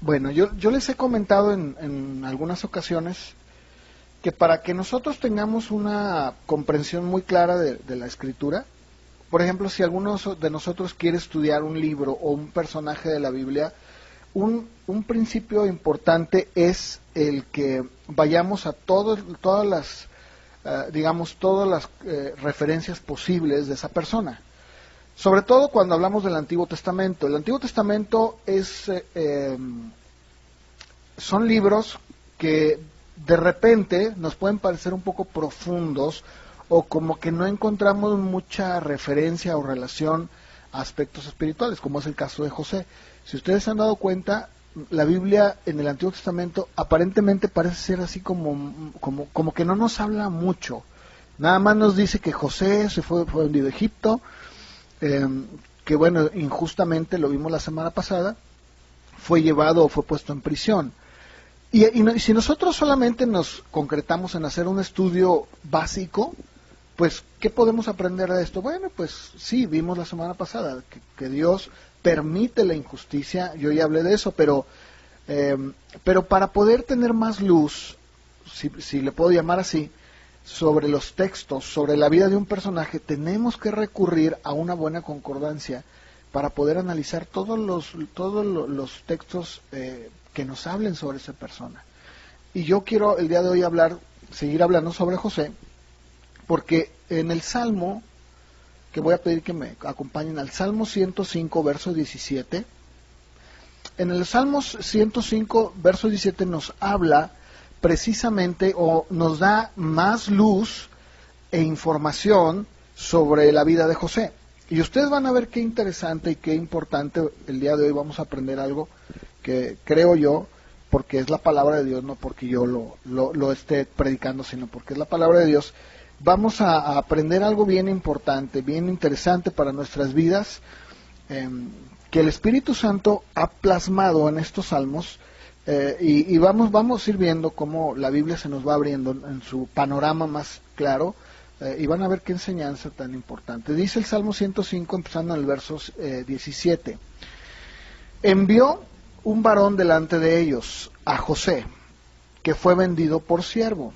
Bueno, yo les he comentado en algunas ocasiones que para que nosotros tengamos una comprensión muy clara de la escritura, por ejemplo, si alguno de nosotros quiere estudiar un libro o un personaje de la Biblia, un principio importante es el que vayamos a todas las, digamos, todas las referencias posibles de esa persona. Sobre todo cuando hablamos del Antiguo Testamento. El Antiguo Testamento son libros que de repente nos pueden parecer un poco profundos o como que no encontramos mucha referencia o relación a aspectos espirituales, como es el caso de José. Si ustedes se han dado cuenta, la Biblia en el Antiguo Testamento aparentemente parece ser así como que no nos habla mucho. Nada más nos dice que José fue vendido a Egipto, que bueno, injustamente, lo vimos la semana pasada, fue llevado o fue puesto en prisión. Y si nosotros solamente nos concretamos en hacer un estudio básico, pues, ¿qué podemos aprender de esto? Bueno, pues sí, vimos la semana pasada que Dios permite la injusticia, yo ya hablé de eso, pero para poder tener más luz, si le puedo llamar así, sobre los textos, sobre la vida de un personaje, tenemos que recurrir a una buena concordancia para poder analizar todos los textos que nos hablen sobre esa persona. Y yo quiero el día de hoy seguir hablando sobre José, porque en el Salmo, que voy a pedir que me acompañen al Salmo 105, verso 17, en el Salmo 105, verso 17 nos habla precisamente o nos da más luz e información sobre la vida de José. Y ustedes van a ver qué interesante y qué importante. El día de hoy vamos a aprender algo que creo yo, porque es la palabra de Dios, no porque yo lo esté predicando, sino porque es la palabra de Dios. Vamos a aprender algo bien importante, bien interesante para nuestras vidas, que el Espíritu Santo ha plasmado en estos salmos, y vamos a ir viendo cómo la Biblia se nos va abriendo en su panorama más claro, y van a ver qué enseñanza tan importante. Dice el Salmo 105, empezando en el verso 17. Envió un varón delante de ellos, a José, que fue vendido por siervo.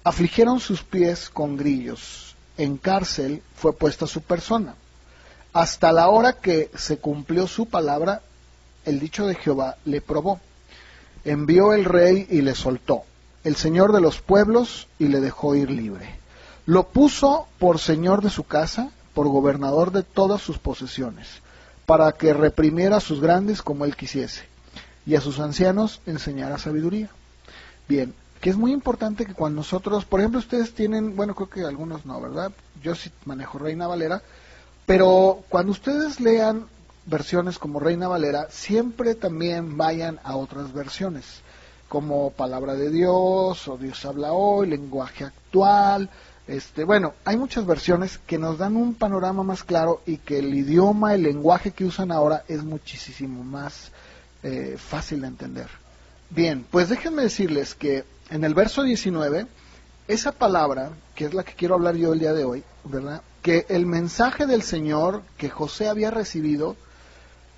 Afligieron sus pies con grillos, en cárcel fue puesta su persona. Hasta la hora que se cumplió su palabra, el dicho de Jehová le probó. Envió el rey y le soltó, el señor de los pueblos, y le dejó ir libre. Lo puso por señor de su casa, por gobernador de todas sus posesiones, para que reprimiera a sus grandes como él quisiese, y a sus ancianos enseñara sabiduría. Bien, que es muy importante que cuando nosotros, por ejemplo, ustedes tienen, bueno, creo que algunos no, ¿verdad? Yo sí manejo Reina Valera, pero cuando ustedes lean versiones como Reina Valera, siempre también vayan a otras versiones, como Palabra de Dios, o Dios habla hoy, Lenguaje actual. Bueno, hay muchas versiones que nos dan un panorama más claro y que el idioma, el lenguaje que usan ahora es muchísimo más fácil de entender. Bien, pues déjenme decirles que en el verso 19, esa palabra, que es la que quiero hablar yo el día de hoy, ¿verdad? Que el mensaje del Señor que José había recibido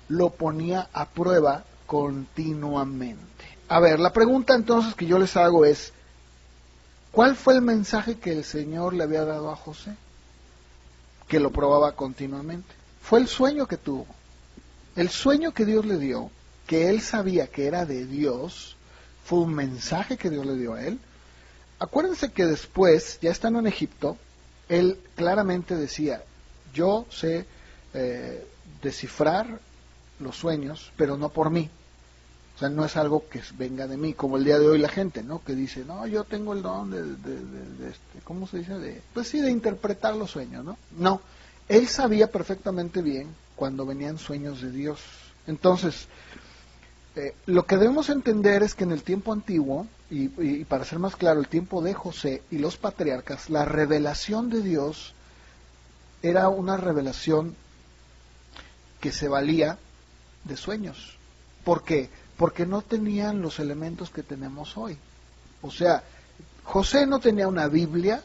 lo ponía a prueba continuamente. A ver, la pregunta entonces que yo les hago es, ¿cuál fue el mensaje que el Señor le había dado a José? Que lo probaba continuamente. Fue el sueño que tuvo. El sueño que Dios le dio, que él sabía que era de Dios, fue un mensaje que Dios le dio a él. Acuérdense que después, ya estando en Egipto, él claramente decía, yo sé descifrar los sueños, pero no por mí. O sea, no es algo que venga de mí, como el día de hoy la gente, ¿no? Que dice, no, yo tengo el don ¿cómo se dice? Pues sí, de interpretar los sueños, ¿no? No, él sabía perfectamente bien cuando venían sueños de Dios. Entonces, lo que debemos entender es que en el tiempo antiguo, y para ser más claro, el tiempo de José y los patriarcas, la revelación de Dios era una revelación que se valía de sueños. ¿Por qué? Porque no tenían los elementos que tenemos hoy. O sea, José no tenía una Biblia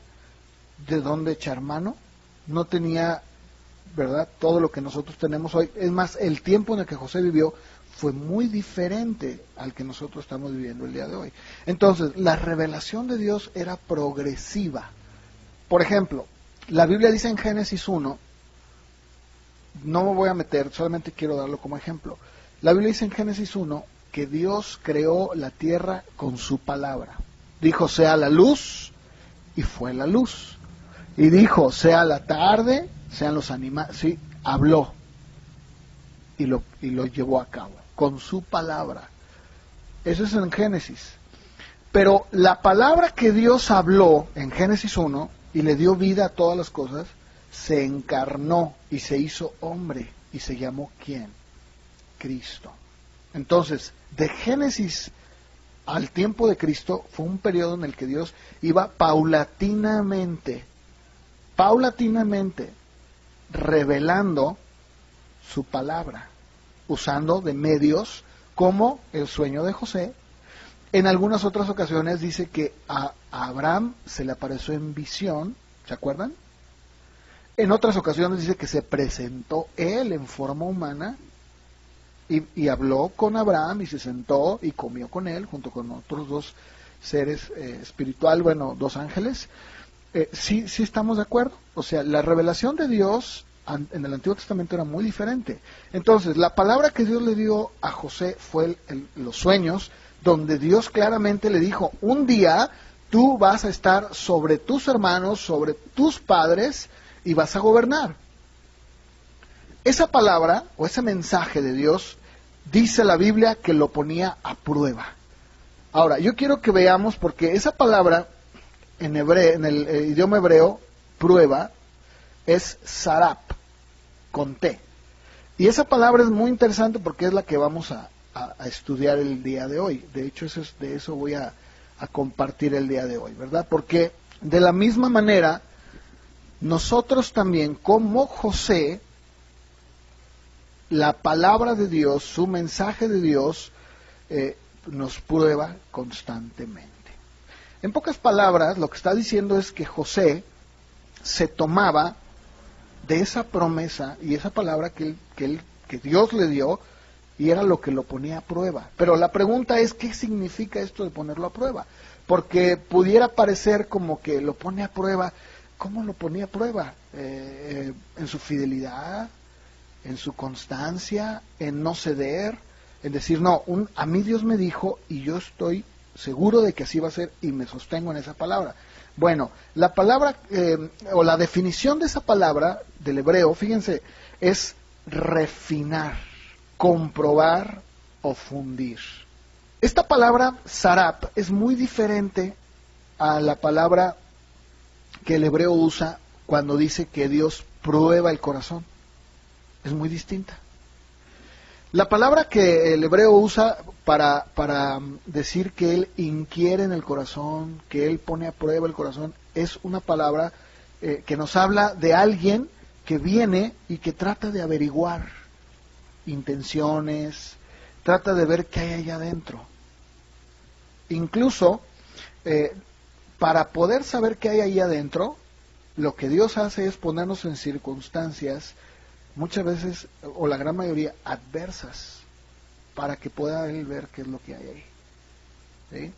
de donde echar mano, no tenía, ¿verdad?, todo lo que nosotros tenemos hoy. Es más, el tiempo en el que José vivió fue muy diferente al que nosotros estamos viviendo el día de hoy. Entonces, la revelación de Dios era progresiva. Por ejemplo, la Biblia dice en Génesis 1, no me voy a meter, solamente quiero darlo como ejemplo. La Biblia dice en Génesis 1 que Dios creó la tierra con su palabra. Dijo, sea la luz, y fue la luz. Y dijo, sea la tarde, sean los animales. Sí, habló y lo llevó a cabo con su palabra. Eso es en Génesis. Pero la palabra que Dios habló en Génesis 1 y le dio vida a todas las cosas, se encarnó y se hizo hombre y se llamó ¿quién? Cristo. Entonces, de Génesis al tiempo de Cristo fue un periodo en el que Dios iba paulatinamente revelando su palabra, usando de medios como el sueño de José. En algunas otras ocasiones dice que a Abraham se le apareció en visión, ¿se acuerdan? En otras ocasiones dice que se presentó él en forma humana y habló con Abraham y se sentó y comió con él junto con otros dos seres espirituales, bueno, dos ángeles. Sí estamos de acuerdo. O sea, la revelación de Dios en el Antiguo Testamento era muy diferente. Entonces, la palabra que Dios le dio a José fue los sueños, donde Dios claramente le dijo, un día tú vas a estar sobre tus hermanos, sobre tus padres, y vas a gobernar. Esa palabra, o ese mensaje de Dios, dice la Biblia que lo ponía a prueba. Ahora, yo quiero que veamos, porque esa palabra, en el idioma hebreo, prueba, es sarap, con T. Y esa palabra es muy interesante porque es la que vamos a estudiar el día de hoy. De hecho, de eso voy a compartir el día de hoy, ¿verdad? Porque de la misma manera, nosotros también, como José, la palabra de Dios, su mensaje de Dios, nos prueba constantemente. En pocas palabras, lo que está diciendo es que José se tomaba de esa promesa y esa palabra que Dios le dio, y era lo que lo ponía a prueba. Pero la pregunta es, ¿qué significa esto de ponerlo a prueba? Porque pudiera parecer como que lo pone a prueba. ¿Cómo lo ponía a prueba? En su fidelidad, en su constancia, en no ceder, en decir, no, a mí Dios me dijo y yo estoy seguro de que así va a ser y me sostengo en esa palabra. Bueno, la palabra, o la definición de esa palabra del hebreo, fíjense, es refinar, comprobar o fundir. Esta palabra sarap es muy diferente a la palabra que el hebreo usa cuando dice que Dios prueba el corazón. Es muy distinta. La palabra que el hebreo usa para decir que Él inquiere en el corazón, que Él pone a prueba el corazón, es una palabra que nos habla de alguien que viene y que trata de averiguar intenciones, trata de ver qué hay allá adentro. Incluso, para poder saber qué hay ahí adentro, lo que Dios hace es ponernos en circunstancias, muchas veces, o la gran mayoría, adversas, para que pueda Él ver qué es lo que hay ahí.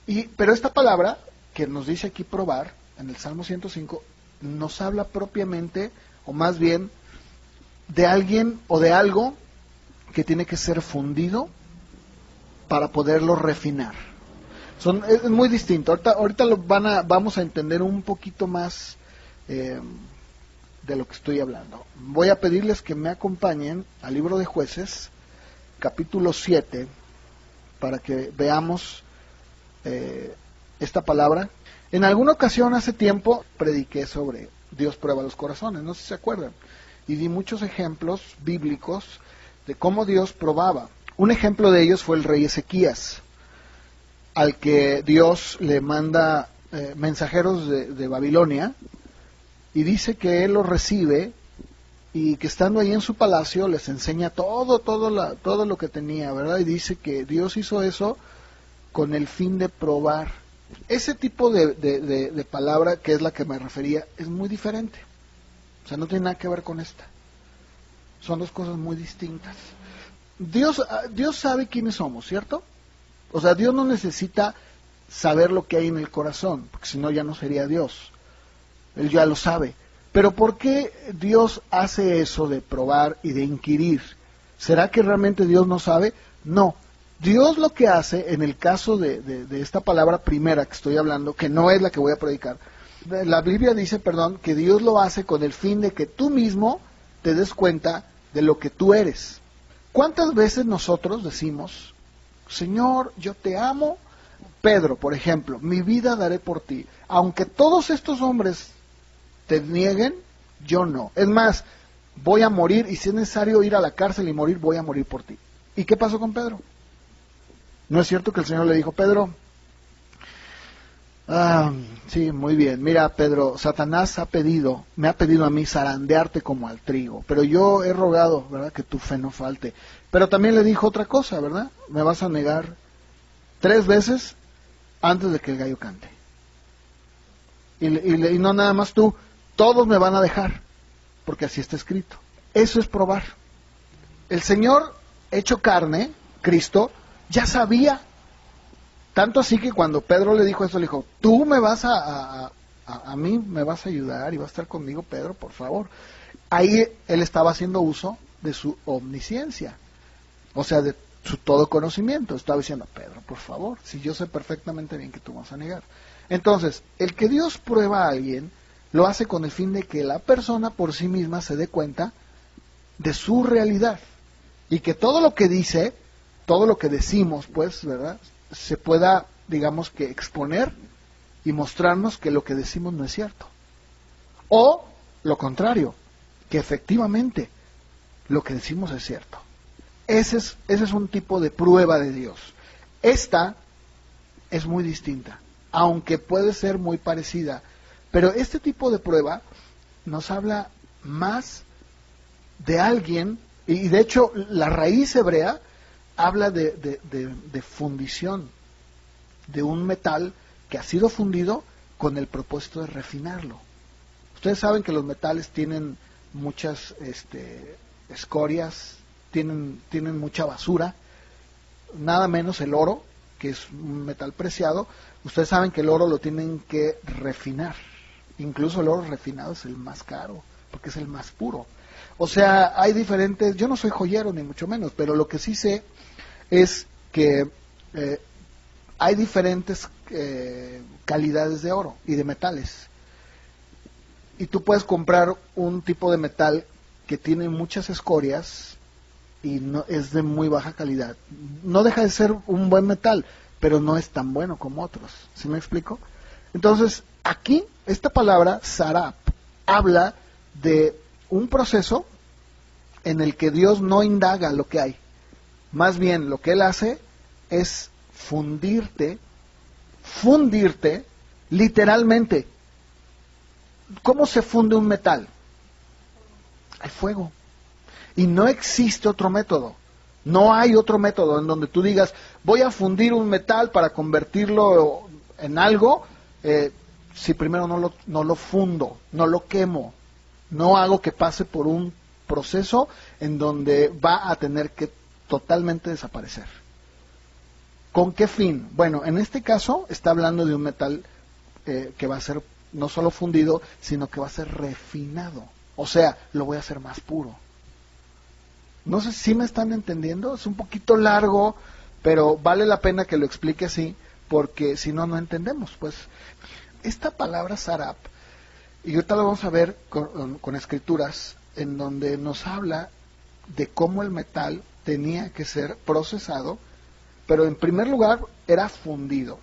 ¿Sí? Pero esta palabra, que nos dice aquí probar, en el Salmo 105, nos habla propiamente, o más bien, de alguien o de algo que tiene que ser fundido para poderlo refinar. Es muy distinto. Ahorita vamos a entender un poquito más de lo que estoy hablando. Voy a pedirles que me acompañen al libro de Jueces, capítulo 7, para que veamos esta palabra. En alguna ocasión hace tiempo prediqué sobre Dios prueba los corazones, no sé si se acuerdan, y di muchos ejemplos bíblicos de cómo Dios probaba. Un ejemplo de ellos fue el rey Ezequías, al que Dios le manda mensajeros de Babilonia, y dice que él los recibe y que estando ahí en su palacio les enseña todo lo que tenía, ¿verdad? Y dice que Dios hizo eso con el fin de probar. Ese tipo de palabra, que es la que me refería, es muy diferente. O sea, no tiene nada que ver con esta. Son dos cosas muy distintas. Dios sabe quiénes somos, ¿cierto? O sea, Dios no necesita saber lo que hay en el corazón, porque si no ya no sería Dios. Él ya lo sabe. Pero ¿por qué Dios hace eso de probar y de inquirir? ¿Será que realmente Dios no sabe? No. Dios lo que hace, en el caso de esta palabra primera que estoy hablando, que no es la que voy a predicar, la Biblia dice, que Dios lo hace con el fin de que tú mismo te des cuenta de lo que tú eres. ¿Cuántas veces nosotros decimos, Señor, yo te amo? Pedro, por ejemplo, mi vida daré por ti. Aunque todos estos hombres te nieguen, yo no. Es más, voy a morir y si es necesario ir a la cárcel y morir, voy a morir por ti. ¿Y qué pasó con Pedro? ¿No es cierto que el Señor le dijo, Pedro, sí, muy bien, mira Pedro, Satanás me ha pedido a mí zarandearte como al trigo, pero yo he rogado, ¿verdad?, que tu fe no falte. Pero también le dijo otra cosa, ¿verdad? Me vas a negar 3 veces antes de que el gallo cante. Y no nada más tú, todos me van a dejar, porque así está escrito. Eso es probar. El Señor, hecho carne, Cristo, ya sabía. Tanto así que cuando Pedro le dijo eso, le dijo, tú me vas a mí me vas a ayudar y vas a estar conmigo, Pedro, por favor. Ahí él estaba haciendo uso de su omnisciencia, o sea, de su todo conocimiento. Estaba diciendo, Pedro, por favor, si yo sé perfectamente bien que tú vas a negar. Entonces, el que Dios prueba a alguien, lo hace con el fin de que la persona por sí misma se dé cuenta de su realidad. Y que todo lo que dice, todo lo que decimos, pues, ¿verdad?, se pueda, digamos que, exponer y mostrarnos que lo que decimos no es cierto. O, lo contrario, que efectivamente lo que decimos es cierto. Ese es un tipo de prueba de Dios. Esta es muy distinta, aunque puede ser muy parecida. Pero este tipo de prueba nos habla más de alguien, y de hecho la raíz hebrea habla de fundición, de un metal que ha sido fundido con el propósito de refinarlo. Ustedes saben que los metales tienen muchas escorias, tienen mucha basura, nada menos el oro, que es un metal preciado. Ustedes saben que el oro lo tienen que refinar, incluso el oro refinado es el más caro, porque es el más puro. O sea, hay diferentes, yo no soy joyero ni mucho menos, pero lo que sí sé es que hay diferentes calidades de oro y de metales. Y tú puedes comprar un tipo de metal que tiene muchas escorias y no es de muy baja calidad. No deja de ser un buen metal, pero no es tan bueno como otros. ¿Sí me explico? Entonces, aquí, esta palabra, sarap, habla de un proceso en el que Dios no indaga lo que hay. Más bien, lo que Él hace es fundirte literalmente. ¿Cómo se funde un metal? Hay fuego. Y no existe otro método. No hay otro método en donde tú digas, voy a fundir un metal para convertirlo en algo, si primero no lo fundo, no lo quemo, no hago que pase por un proceso en donde va a tener que totalmente desaparecer. ¿Con qué fin? Bueno, en este caso está hablando de un metal que va a ser no solo fundido, sino que va a ser refinado. O sea, lo voy a hacer más puro. No sé si me están entendiendo, es un poquito largo, pero vale la pena que lo explique así, porque si no, no entendemos. Pues esta palabra sarap, y ahorita lo vamos a ver con escrituras, en donde nos habla de cómo el metal tenía que ser procesado, pero en primer lugar era fundido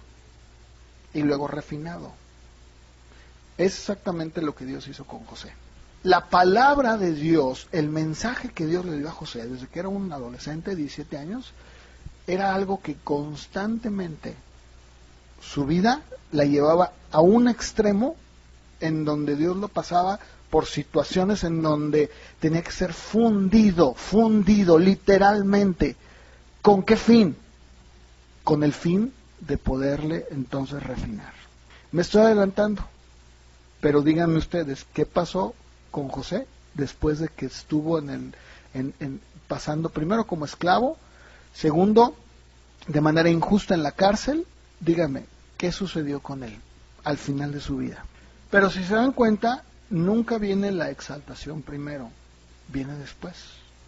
y luego refinado. Es exactamente lo que Dios hizo con José. La palabra de Dios, el mensaje que Dios le dio a José desde que era un adolescente de 17 años, era algo que constantemente su vida la llevaba a un extremo en donde Dios lo pasaba por situaciones en donde tenía que ser fundido literalmente. ¿Con qué fin? Con el fin de poderle entonces refinar. Me estoy adelantando, pero díganme ustedes, ¿qué pasó con José después de que estuvo pasando primero como esclavo, segundo, de manera injusta en la cárcel. Dígame, ¿qué sucedió con él al final de su vida? Pero si se dan cuenta, nunca viene la exaltación primero, viene después.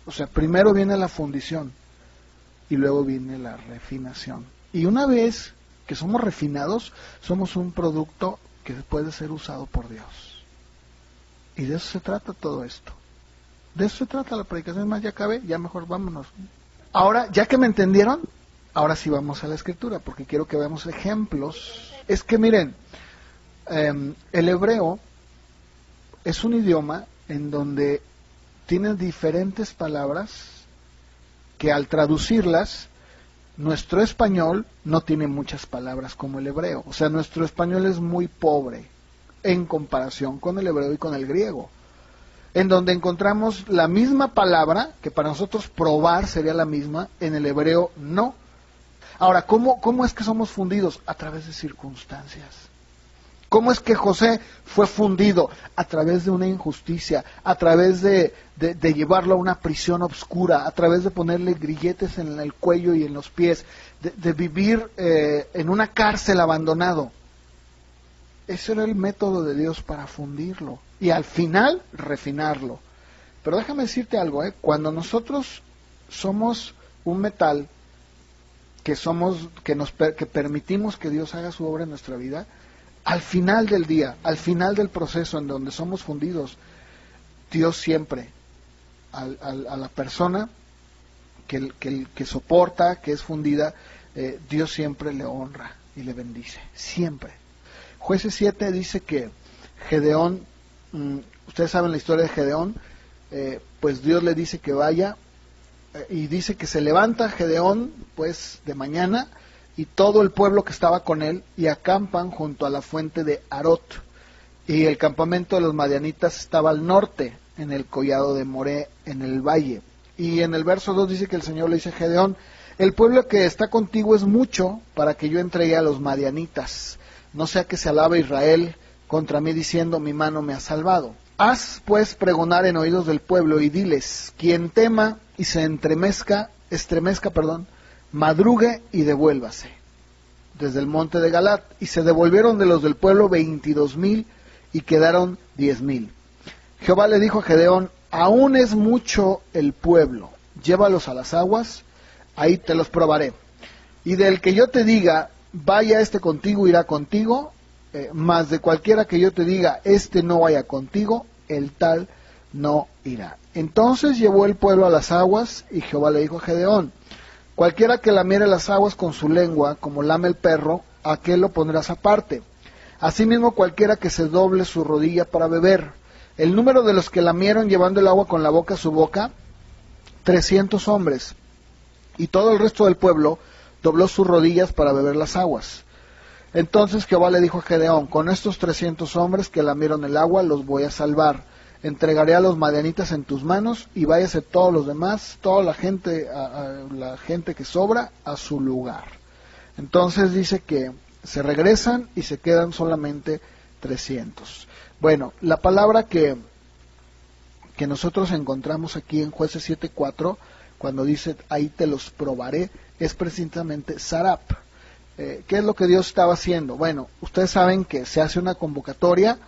O sea, primero viene la fundición y luego viene la refinación. Y una vez que somos refinados, somos un producto que puede ser usado por Dios. Y de eso se trata todo esto. De eso se trata la predicación. Más, ya acabé, ya mejor vámonos. Ahora, ya que me entendieron, ahora sí vamos a la escritura, porque quiero que veamos ejemplos. Es que miren, el hebreo es un idioma en donde tiene diferentes palabras que al traducirlas, nuestro español no tiene muchas palabras como el hebreo. O sea, nuestro español es muy pobre en comparación con el hebreo y con el griego, en donde encontramos la misma palabra, que para nosotros probar sería la misma, en el hebreo no. Ahora, ¿cómo es que somos fundidos? A través de circunstancias. ¿Cómo es que José fue fundido? A través de una injusticia, a través de llevarlo a una prisión oscura, a través de ponerle grilletes en el cuello y en los pies, de vivir en una cárcel abandonado. Ese era el método de Dios para fundirlo y al final refinarlo. Pero déjame decirte algo, cuando nosotros somos un metal que permitimos que Dios haga su obra en nuestra vida, al final del día, al final del proceso en donde somos fundidos, Dios siempre, a la persona que soporta, que es fundida, Dios siempre le honra y le bendice, siempre. Jueces 7 dice que Gedeón, ustedes saben la historia de Gedeón, pues Dios le dice que vaya, y dice que se levanta Gedeón, pues de mañana, y todo el pueblo que estaba con él, y acampan junto a la fuente de Arot. Y el campamento de los madianitas estaba al norte, en el collado de Moré, en el valle. Y en el verso 2 dice que el Señor le dice a Gedeón: el pueblo que está contigo es mucho para que yo entregue a los madianitas. No sea que se alabe Israel contra mí diciendo: mi mano me ha salvado. Haz pues pregonar en oídos del pueblo y diles: quien tema y se estremezca, madrugue y devuélvase desde el monte de Galat. Y se devolvieron de los del pueblo 22,000 y quedaron 10,000. Jehová le dijo a Gedeón: aún es mucho el pueblo, llévalos a las aguas, ahí te los probaré. Y del que yo te diga: vaya este contigo, irá contigo, mas de cualquiera que yo te diga: este no vaya contigo, el tal no irá. Entonces llevó el pueblo a las aguas, y Jehová le dijo a Gedeón: cualquiera que lamiere las aguas con su lengua, como lame el perro, a aquel lo pondrás aparte. Asimismo cualquiera que se doble su rodilla para beber. El número de los que lamieron llevando el agua con la boca a su boca, 300 hombres. Y todo el resto del pueblo dobló sus rodillas para beber las aguas. Entonces Jehová le dijo a Gedeón: con estos 300 hombres que lamieron el agua, los voy a salvar. Entregaré a los madianitas en tus manos, y váyase todos los demás, toda la gente que sobra, a su lugar. Entonces dice que se regresan y se quedan solamente 300. Bueno, la palabra que nosotros encontramos aquí en Jueces 7:4, cuando dice ahí te los probaré, es precisamente sarap. ¿Qué es lo que Dios estaba haciendo? Bueno, ustedes saben que se hace una convocatoria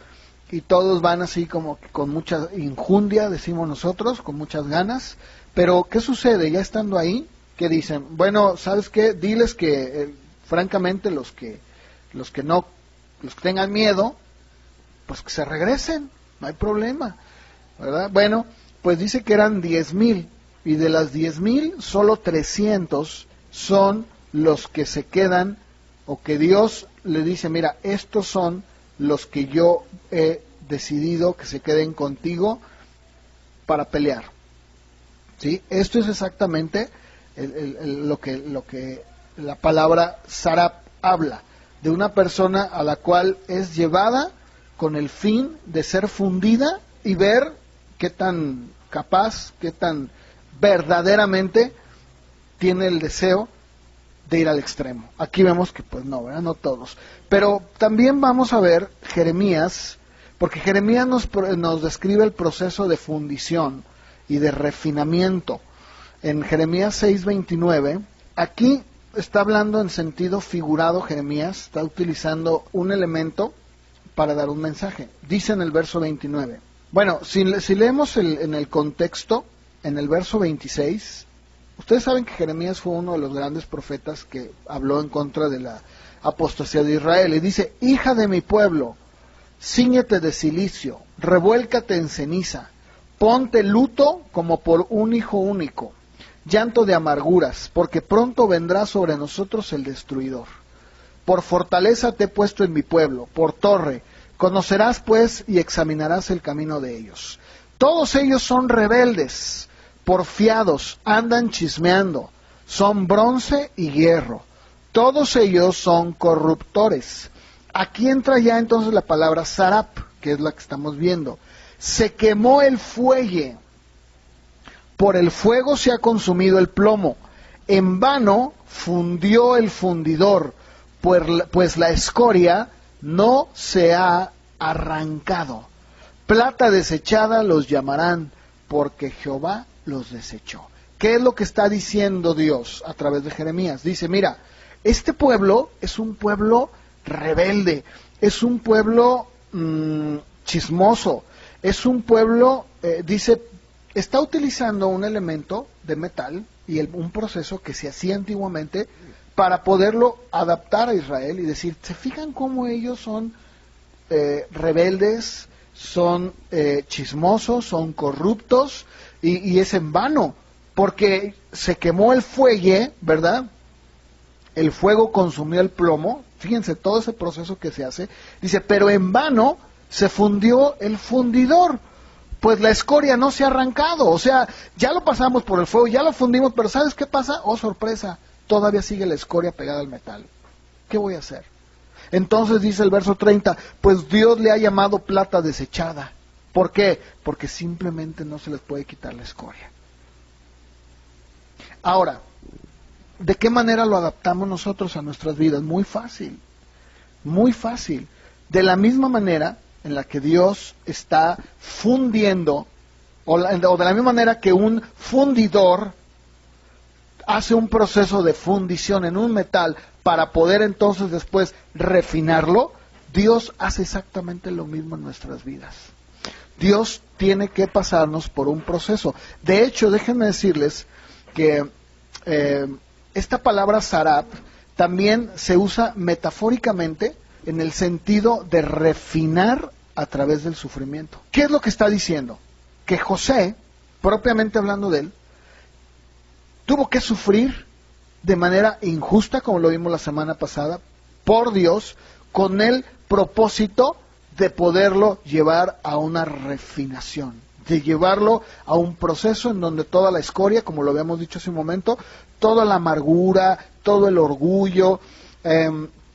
y todos van así como con mucha injundia, decimos nosotros, con muchas ganas. Pero ¿qué sucede? Ya estando ahí, ¿qué dicen? Bueno, ¿sabes qué? Diles que francamente los que tengan miedo, pues que se regresen, no hay problema, ¿verdad? Bueno, pues dice que eran 10,000, y de las 10,000 solo 300 son los que se quedan, o que Dios le dice: mira, estos son los que yo he decidido que se queden contigo para pelear. ¿Sí? Esto es exactamente lo que la palabra sarap habla, de una persona a la cual es llevada con el fin de ser fundida y ver qué tan capaz, qué tan verdaderamente tiene el deseo de ir al extremo. Aquí vemos que pues no, ¿verdad? No todos. Pero también vamos a ver Jeremías, porque Jeremías nos describe el proceso de fundición y de refinamiento. en Jeremías 6:29, aquí está hablando en sentido figurado. Jeremías está utilizando un elemento para dar un mensaje. Dice en el verso 29. Bueno, si leemos en el contexto, en el verso 26, ustedes saben que Jeremías fue uno de los grandes profetas que habló en contra de la apostasía de Israel. Y dice: hija de mi pueblo, cíñete de cilicio, revuélcate en ceniza, ponte luto como por un hijo único, llanto de amarguras, porque pronto vendrá sobre nosotros el destruidor. Por fortaleza te he puesto en mi pueblo, por torre, conocerás pues y examinarás el camino de ellos. Todos ellos son rebeldes, porfiados, andan chismeando, son bronce y hierro. Todos ellos son corruptores. Aquí entra ya entonces la palabra sarap, que es la que estamos viendo. Se quemó el fuelle, por el fuego se ha consumido el plomo. En vano fundió el fundidor, pues la escoria no se ha arrancado. Plata desechada los llamarán, porque Jehová los desechó. ¿Qué es lo que está diciendo Dios a través de Jeremías? Dice: mira, este pueblo es un pueblo rebelde, es un pueblo chismoso, es un pueblo, dice, está utilizando un elemento de metal y un proceso que se hacía antiguamente para poderlo adaptar a Israel y decir: ¿se fijan cómo ellos son rebeldes, son chismosos, son corruptos? Y es en vano, porque se quemó el fuelle, ¿verdad? El fuego consumió el plomo. Fíjense todo ese proceso que se hace. Dice: pero en vano se fundió el fundidor, pues la escoria no se ha arrancado. O sea, ya lo pasamos por el fuego, ya lo fundimos, pero ¿sabes qué pasa? Oh, sorpresa, todavía sigue la escoria pegada al metal. ¿Qué voy a hacer? Entonces dice el verso 30, pues Dios le ha llamado plata desechada. ¿Por qué? Porque simplemente no se les puede quitar la escoria. Ahora, ¿de qué manera lo adaptamos nosotros a nuestras vidas? Muy fácil, muy fácil. De la misma manera en la que Dios está fundiendo, o de la misma manera que un fundidor hace un proceso de fundición en un metal para poder entonces después refinarlo, Dios hace exactamente lo mismo en nuestras vidas. Dios tiene que pasarnos por un proceso. De hecho, déjenme decirles que esta palabra sarap también se usa metafóricamente en el sentido de refinar a través del sufrimiento. ¿Qué es lo que está diciendo? Que José, propiamente hablando de él, tuvo que sufrir de manera injusta, como lo vimos la semana pasada, por Dios, con el propósito de poderlo llevar a una refinación, de llevarlo a un proceso en donde toda la escoria, como lo habíamos dicho hace un momento, toda la amargura, todo el orgullo,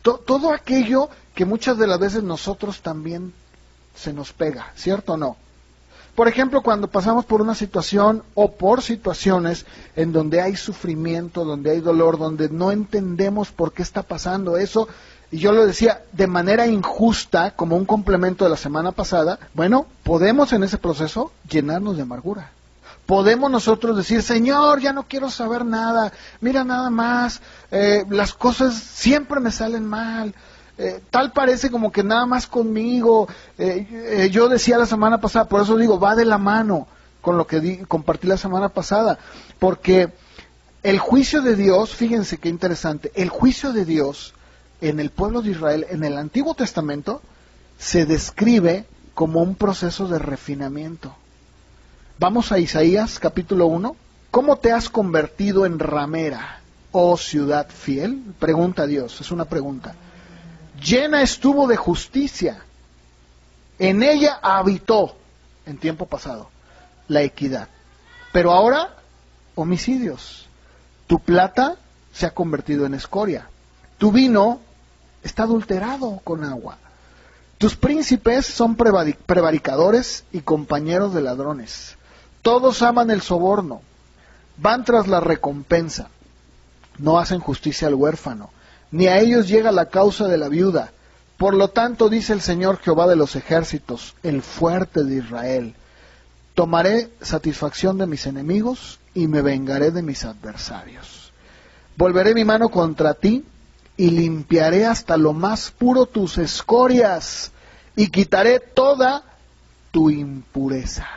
todo aquello que muchas de las veces nosotros también se nos pega, ¿cierto o no? Por ejemplo, cuando pasamos por una situación o por situaciones en donde hay sufrimiento, donde hay dolor, donde no entendemos por qué está pasando eso, y yo lo decía de manera injusta, como un complemento de la semana pasada, bueno, podemos en ese proceso llenarnos de amargura. Podemos nosotros decir: Señor, ya no quiero saber nada, mira nada más, las cosas siempre me salen mal, tal parece como que nada más conmigo. Yo decía la semana pasada, por eso digo, va de la mano con lo que compartí la semana pasada, porque el juicio de Dios, fíjense qué interesante, el juicio de Dios en el pueblo de Israel, en el Antiguo Testamento, se describe como un proceso de refinamiento. Vamos a Isaías capítulo 1. ¿Cómo te has convertido en ramera, oh ciudad fiel? Pregunta Dios, es una pregunta. Llena estuvo de justicia, en ella habitó, en tiempo pasado, la equidad. Pero ahora, homicidios. Tu plata se ha convertido en escoria. Tu vino está adulterado con agua. Tus príncipes son prevaricadores y compañeros de ladrones. Todos aman el soborno, van tras la recompensa. No hacen justicia al huérfano, ni a ellos llega la causa de la viuda. Por lo tanto, dice el Señor Jehová de los ejércitos, el fuerte de Israel: Tomaré satisfacción de mis enemigos y me vengaré de mis adversarios. Volveré mi mano contra ti y limpiaré hasta lo más puro tus escorias y quitaré toda tu impureza.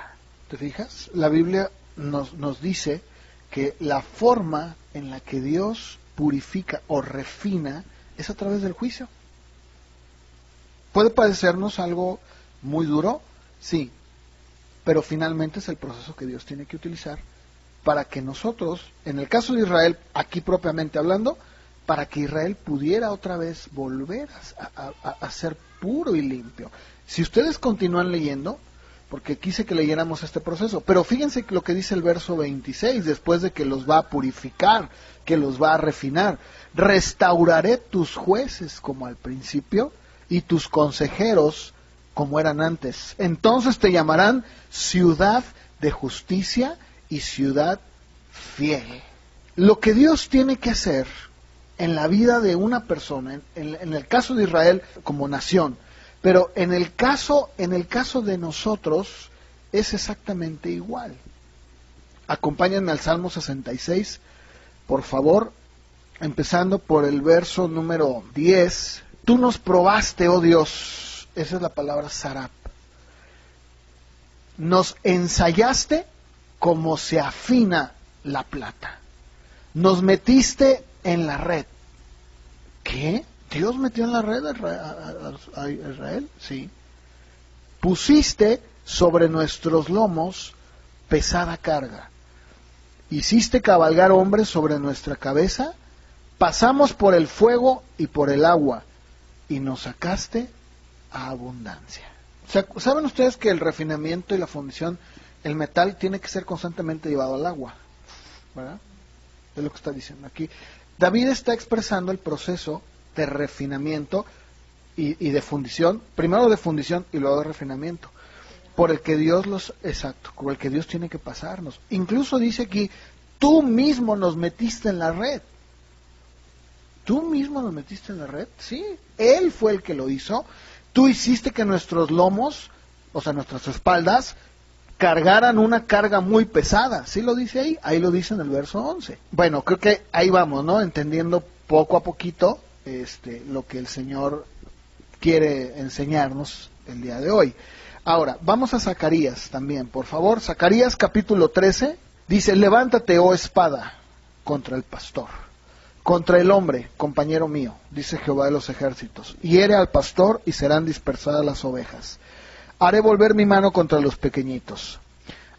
¿Te fijas? La Biblia nos dice que la forma en la que Dios purifica o refina es a través del juicio. ¿Puede parecernos algo muy duro? Sí, pero finalmente es el proceso que Dios tiene que utilizar para que nosotros, en el caso de Israel, aquí propiamente hablando, para que Israel pudiera otra vez volver a ser puro y limpio. Si ustedes continúan leyendo, porque quise que leyéramos este proceso, pero fíjense lo que dice el verso 26, después de que los va a purificar, que los va a refinar. Restauraré tus jueces como al principio y tus consejeros como eran antes. Entonces te llamarán ciudad de justicia y ciudad fiel. Lo que Dios tiene que hacer en la vida de una persona, en el caso de Israel como nación, pero en el caso de nosotros es exactamente igual. Acompáñenme al Salmo 66, por favor, empezando por el verso número 10. Tú nos probaste, oh Dios, esa es la palabra sarap. Nos ensayaste como se afina la plata. Nos metiste en la red. ¿Qué? ¿Dios metió en la red a Israel? Sí. Pusiste sobre nuestros lomos pesada carga. Hiciste cabalgar hombres sobre nuestra cabeza. Pasamos por el fuego y por el agua. Y nos sacaste a abundancia. O sea, ¿saben ustedes que el refinamiento y la fundición, el metal tiene que ser constantemente llevado al agua? ¿Verdad? Es lo que está diciendo aquí. David está expresando el proceso de refinamiento y de fundición, primero de fundición y luego de refinamiento, por el que Dios por el que Dios tiene que pasarnos. Incluso dice aquí, tú mismo nos metiste en la red. ¿Tú mismo nos metiste en la red? Sí, Él fue el que lo hizo. Tú hiciste que nuestros lomos, o sea, nuestras espaldas, cargaran una carga muy pesada. ¿Sí lo dice ahí lo dice en el verso 11. Bueno, creo que ahí vamos, ¿no? Entendiendo poco a poquito lo que el Señor quiere enseñarnos el día de hoy. Ahora, vamos a Zacarías también, por favor. Zacarías capítulo 13, dice, levántate, oh espada, contra el pastor, contra el hombre, compañero mío, dice Jehová de los ejércitos. Hiere al pastor y serán dispersadas las ovejas. Haré volver mi mano contra los pequeñitos.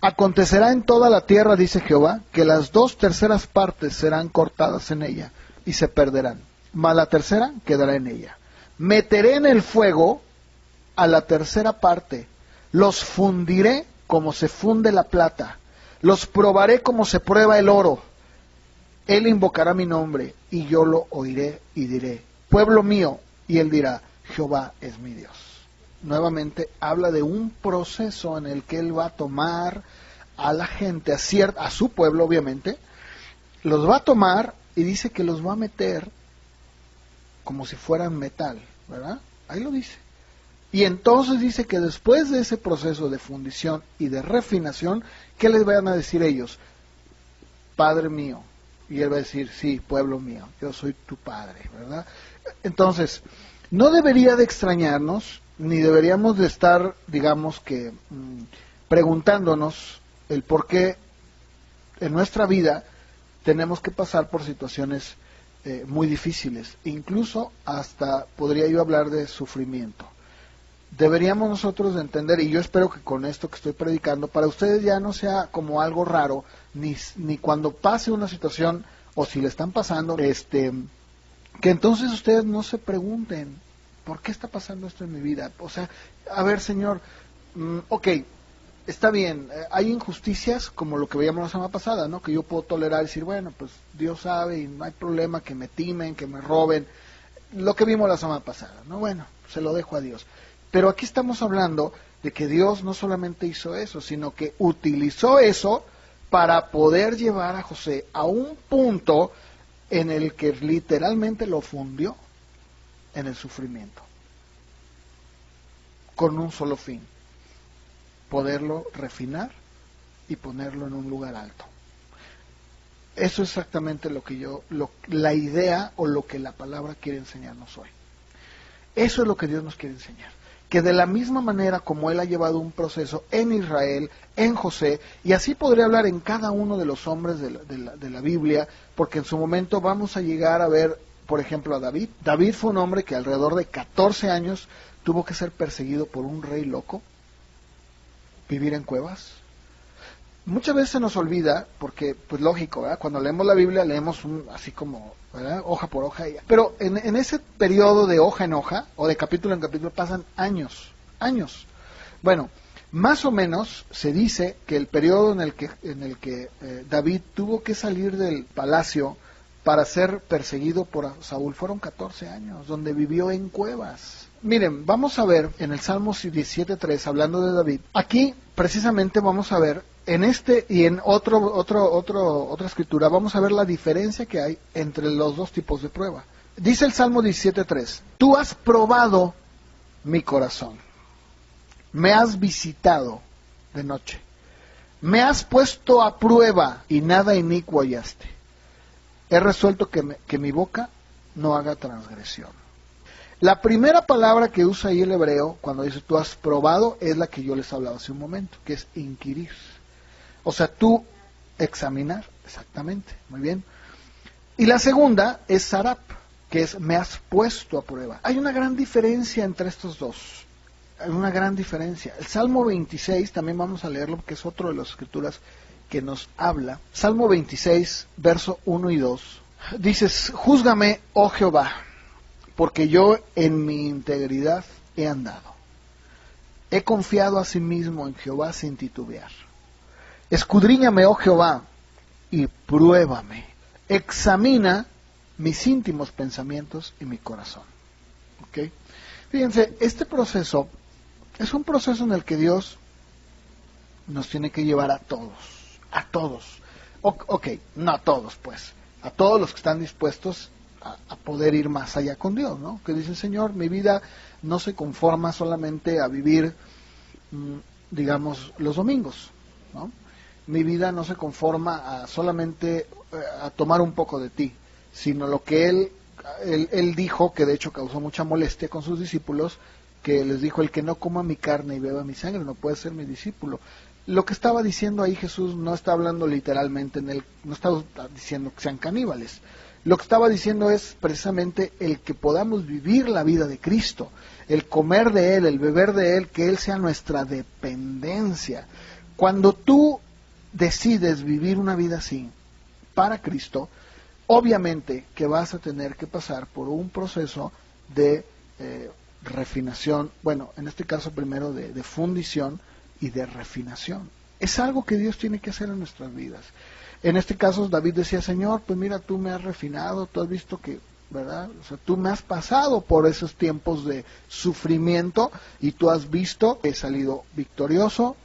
Acontecerá en toda la tierra, dice Jehová, que las 2/3 partes serán cortadas en ella y se perderán, mas la tercera quedará en ella. Meteré en el fuego a la 1/3 parte, los fundiré como se funde la plata, los probaré como se prueba el oro. Él invocará mi nombre y yo lo oiré y diré, pueblo mío, y él dirá, Jehová es mi Dios. Nuevamente habla de un proceso en el que él va a tomar a la gente, a su pueblo obviamente, los va a tomar y dice que los va a meter como si fueran metal, ¿verdad? Ahí lo dice. Y entonces dice que después de ese proceso de fundición y de refinación, ¿qué les van a decir ellos? Padre mío. Y él va a decir, sí, pueblo mío, yo soy tu padre, ¿verdad? Entonces, no debería de extrañarnos, ni deberíamos de estar, digamos que, preguntándonos el por qué en nuestra vida tenemos que pasar por situaciones muy difíciles, incluso hasta podría yo hablar de sufrimiento. Deberíamos nosotros de entender, y yo espero que con esto que estoy predicando, para ustedes ya no sea como algo raro, ni cuando pase una situación, o si le están pasando, que entonces ustedes no se pregunten, ¿por qué está pasando esto en mi vida? O sea, a ver, Señor, ok, está bien, hay injusticias como lo que veíamos la semana pasada, ¿no? Que yo puedo tolerar y decir, bueno, pues Dios sabe y no hay problema que me timen, que me roben, lo que vimos la semana pasada, ¿no? Bueno, se lo dejo a Dios. Pero aquí estamos hablando de que Dios no solamente hizo eso, sino que utilizó eso para poder llevar a José a un punto en el que literalmente lo fundió en el sufrimiento, con un solo fin, poderlo refinar y ponerlo en un lugar alto. Eso es exactamente la idea o lo que la palabra quiere enseñarnos hoy. Eso es lo que Dios nos quiere enseñar. Que de la misma manera como Él ha llevado un proceso en Israel, en José, y así podría hablar en cada uno de los hombres de la Biblia, porque en su momento vamos a llegar a ver, por ejemplo, a David. David fue un hombre que alrededor de 14 años tuvo que ser perseguido por un rey loco, vivir en cuevas. Muchas veces se nos olvida, porque, pues lógico, ¿verdad? Cuando leemos la Biblia leemos así como, ¿verdad? Hoja por hoja. Pero en ese periodo de hoja en hoja, o de capítulo en capítulo, pasan años. Bueno, más o menos se dice que el periodo en el que David tuvo que salir del palacio para ser perseguido por Saúl fueron 14 años, donde vivió en cuevas. Miren, vamos a ver en el Salmo 17.3, hablando de David, aquí precisamente vamos a ver, en este y en otra escritura, vamos a ver la diferencia que hay entre los dos tipos de prueba. Dice el Salmo 17.3, tú has probado mi corazón, me has visitado de noche, me has puesto a prueba y nada inicuo hallaste. He resuelto que mi boca no haga transgresión. La primera palabra que usa ahí el hebreo, cuando dice tú has probado, es la que yo les hablaba hace un momento, que es inquirir. O sea, tú examinar, exactamente, muy bien. Y la segunda es sarap, que es me has puesto a prueba. Hay una gran diferencia entre estos dos, hay una gran diferencia. El Salmo 26, también vamos a leerlo, porque es otro de las escrituras que nos habla. Salmo 26, verso 1 y 2. Dices, júzgame, oh Jehová, porque yo en mi integridad he andado. He confiado asimismo en Jehová sin titubear. Escudriñame, oh Jehová, y pruébame. Examina mis íntimos pensamientos y mi corazón. ¿Okay? Fíjense, este proceso es un proceso en el que Dios nos tiene que llevar a todos. A todos. Ok, no a todos, pues. A todos los que están dispuestos a poder ir más allá con Dios, ¿no? Que dicen, Señor, mi vida no se conforma solamente a vivir, digamos, los domingos, ¿no? Mi vida no se conforma a solamente a tomar un poco de ti, sino lo que él dijo, que de hecho causó mucha molestia con sus discípulos, que les dijo, el que no coma mi carne y beba mi sangre no puede ser mi discípulo. Lo que estaba diciendo ahí Jesús no está hablando literalmente no estaba diciendo que sean caníbales. Lo que estaba diciendo es precisamente el que podamos vivir la vida de Cristo, el comer de Él, el beber de Él, que Él sea nuestra dependencia. Cuando tú decides vivir una vida así, para Cristo, obviamente que vas a tener que pasar por un proceso de refinación, bueno, en este caso primero de fundición y de refinación. Es algo que Dios tiene que hacer en nuestras vidas. En este caso David decía, Señor, pues mira, tú me has refinado, tú has visto que, ¿verdad? O sea, tú me has pasado por esos tiempos de sufrimiento y tú has visto que he salido victorioso,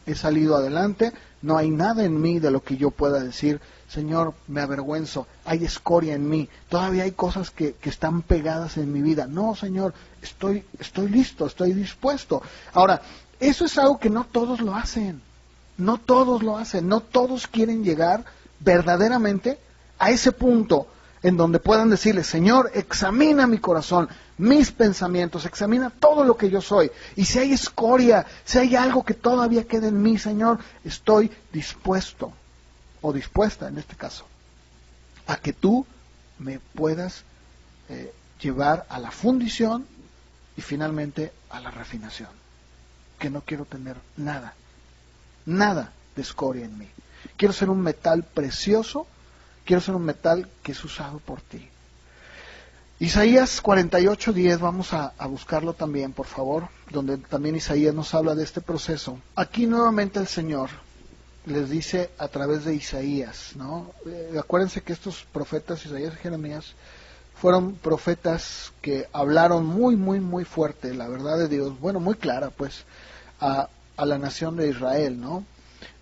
he salido adelante, no hay nada en mí de lo que yo pueda decir, Señor, me avergüenzo, hay escoria en mí, todavía hay cosas que están pegadas en mi vida. No, Señor, estoy listo, estoy dispuesto. Ahora, eso es algo que no todos lo hacen. No todos lo hacen, no todos quieren llegar verdaderamente a ese punto en donde puedan decirle, Señor, examina mi corazón, mis pensamientos, examina todo lo que yo soy. Y si hay escoria, si hay algo que todavía queda en mí, Señor, estoy dispuesto, o dispuesta en este caso, a que tú me puedas llevar a la fundición y finalmente a la refinación. Que no quiero tener nada de escoria en mí. Quiero ser un metal precioso, quiero ser un metal que es usado por ti. Isaías 48:10, vamos a buscarlo también, por favor, donde también Isaías nos habla de este proceso. Aquí nuevamente el Señor les dice a través de Isaías, ¿no? Acuérdense que estos profetas, Isaías y Jeremías, fueron profetas que hablaron muy, muy, muy fuerte la verdad de Dios, bueno, muy clara, pues, a la nación de Israel, ¿no?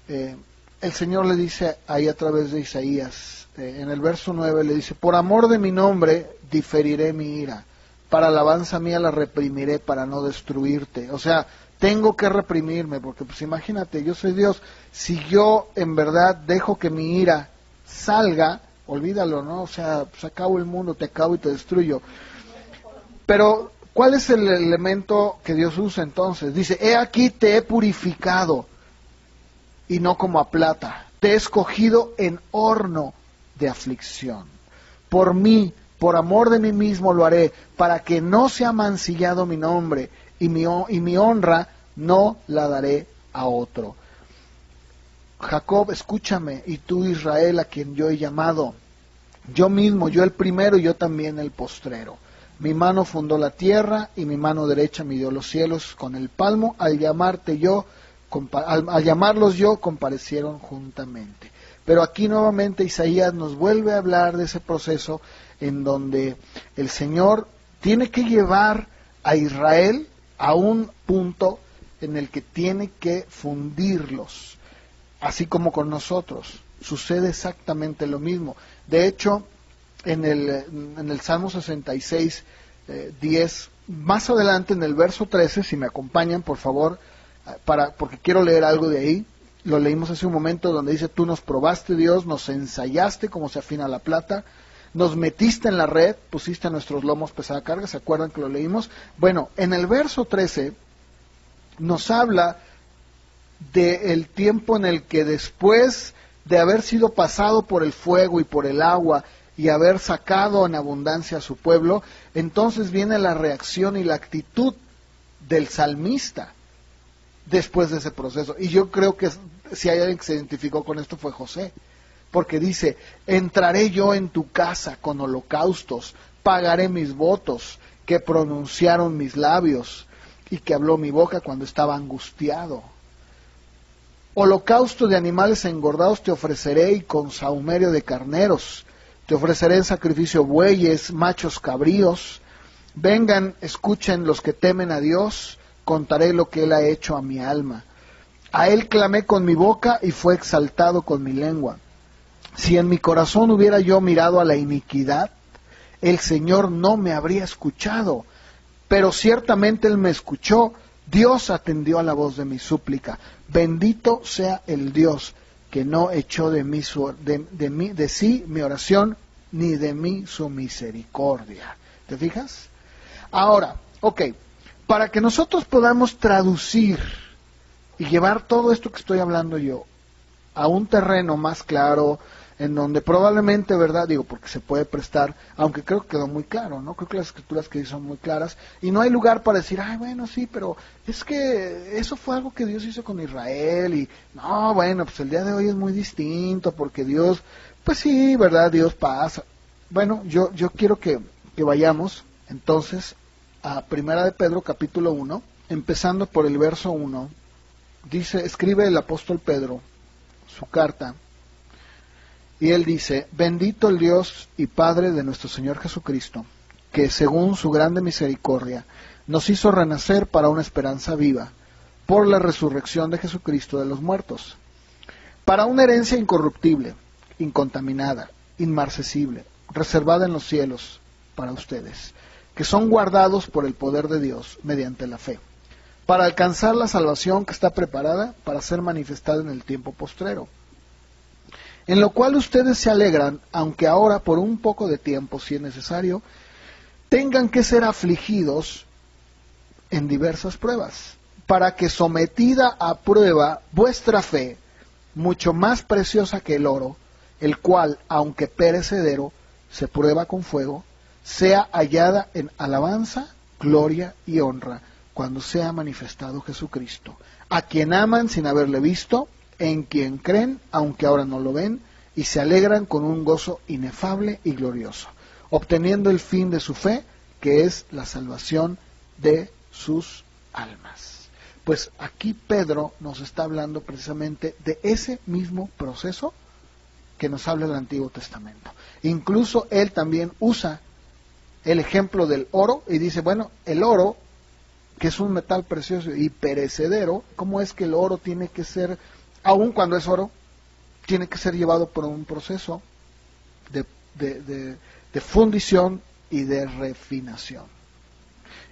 El Señor le dice ahí a través de Isaías, en el verso 9 le dice, por amor de mi nombre diferiré mi ira, para alabanza mía la reprimiré para no destruirte. O sea, tengo que reprimirme, porque pues imagínate, yo soy Dios, si yo en verdad dejo que mi ira salga, olvídalo, ¿no? O sea, pues acabo el mundo, te acabo y te destruyo. Pero, ¿cuál es el elemento que Dios usa entonces? Dice, he aquí te he purificado, y no como a plata, te he escogido en horno de aflicción. Por mí, por amor de mí mismo lo haré, para que no sea mancillado mi nombre, y mi honra no la daré a otro. Jacob, escúchame, y tú Israel, a quien yo he llamado, yo mismo, yo el primero y yo también el postrero. Mi mano fundó la tierra y mi mano derecha midió los cielos con el palmo. Al llamarlos yo, comparecieron juntamente. Pero aquí nuevamente Isaías nos vuelve a hablar de ese proceso en donde el Señor tiene que llevar a Israel a un punto en el que tiene que fundirlos, así como con nosotros. Sucede exactamente lo mismo. De hecho, en el Salmo 66, 10, más adelante en el verso 13, si me acompañan por favor, porque quiero leer algo de ahí. Lo leímos hace un momento donde dice, tú nos probaste, Dios, nos ensayaste como se afina la plata, nos metiste en la red, pusiste a nuestros lomos pesada carga. ¿Se acuerdan que lo leímos? Bueno, en el verso 13 nos habla del tiempo en el que después de haber sido pasado por el fuego y por el agua y haber sacado en abundancia a su pueblo, entonces viene la reacción y la actitud del salmista después de ese proceso. Y yo creo que si hay alguien que se identificó con esto fue José, porque dice, entraré yo en tu casa con holocaustos, pagaré mis votos que pronunciaron mis labios y que habló mi boca cuando estaba angustiado. Holocausto de animales engordados te ofreceré y con sahumerio de carneros. Te ofreceré en sacrificio bueyes, machos cabríos. Vengan, escuchen los que temen a Dios, contaré lo que Él ha hecho a mi alma. A Él clamé con mi boca y fue exaltado con mi lengua. Si en mi corazón hubiera yo mirado a la iniquidad, el Señor no me habría escuchado. Pero ciertamente Él me escuchó, Dios atendió a la voz de mi súplica. Bendito sea el Dios que no echó de sí mi oración, ni de mí su misericordia. ¿Te fijas? Ahora, para que nosotros podamos traducir y llevar todo esto que estoy hablando yo a un terreno más claro, en donde probablemente, ¿verdad? Digo, porque se puede prestar, aunque creo que quedó muy claro, ¿no? Creo que las escrituras que son muy claras, y no hay lugar para decir, ay, bueno, sí, pero es que eso fue algo que Dios hizo con Israel, y no, bueno, pues el día de hoy es muy distinto, porque Dios, pues sí, ¿verdad? Dios pasa. Bueno, yo quiero que vayamos, entonces, a Primera de Pedro, capítulo 1, empezando por el verso 1, dice, escribe el apóstol Pedro su carta, y él dice, bendito el Dios y Padre de nuestro Señor Jesucristo, que según su grande misericordia nos hizo renacer para una esperanza viva, por la resurrección de Jesucristo de los muertos, para una herencia incorruptible, incontaminada, inmarcesible, reservada en los cielos para ustedes, que son guardados por el poder de Dios mediante la fe, para alcanzar la salvación que está preparada para ser manifestada en el tiempo postrero, en lo cual ustedes se alegran, aunque ahora por un poco de tiempo, si es necesario, tengan que ser afligidos en diversas pruebas, para que sometida a prueba vuestra fe, mucho más preciosa que el oro, el cual, aunque perecedero, se prueba con fuego, sea hallada en alabanza, gloria y honra, cuando sea manifestado Jesucristo, a quien aman sin haberle visto, en quien creen, aunque ahora no lo ven, y se alegran con un gozo inefable y glorioso, obteniendo el fin de su fe, que es la salvación de sus almas. Pues aquí Pedro nos está hablando precisamente de ese mismo proceso que nos habla el Antiguo Testamento. Incluso él también usa el ejemplo del oro y dice, bueno, el oro, que es un metal precioso y perecedero, ¿cómo es que el oro tiene que ser, aun cuando es oro, tiene que ser llevado por un proceso de fundición y de refinación?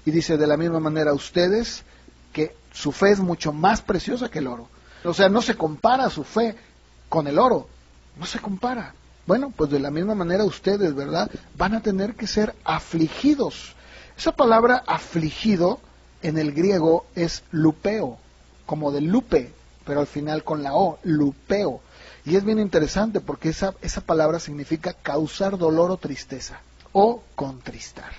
Y dice, de la misma manera ustedes que su fe es mucho más preciosa que el oro. O sea, no se compara su fe con el oro, no se compara. Bueno, pues de la misma manera ustedes, ¿verdad?, van a tener que ser afligidos. Esa palabra afligido en el griego es lupeo, como de lupe, pero al final con la O, lupeo. Y es bien interesante porque esa palabra significa causar dolor o tristeza, o contristar.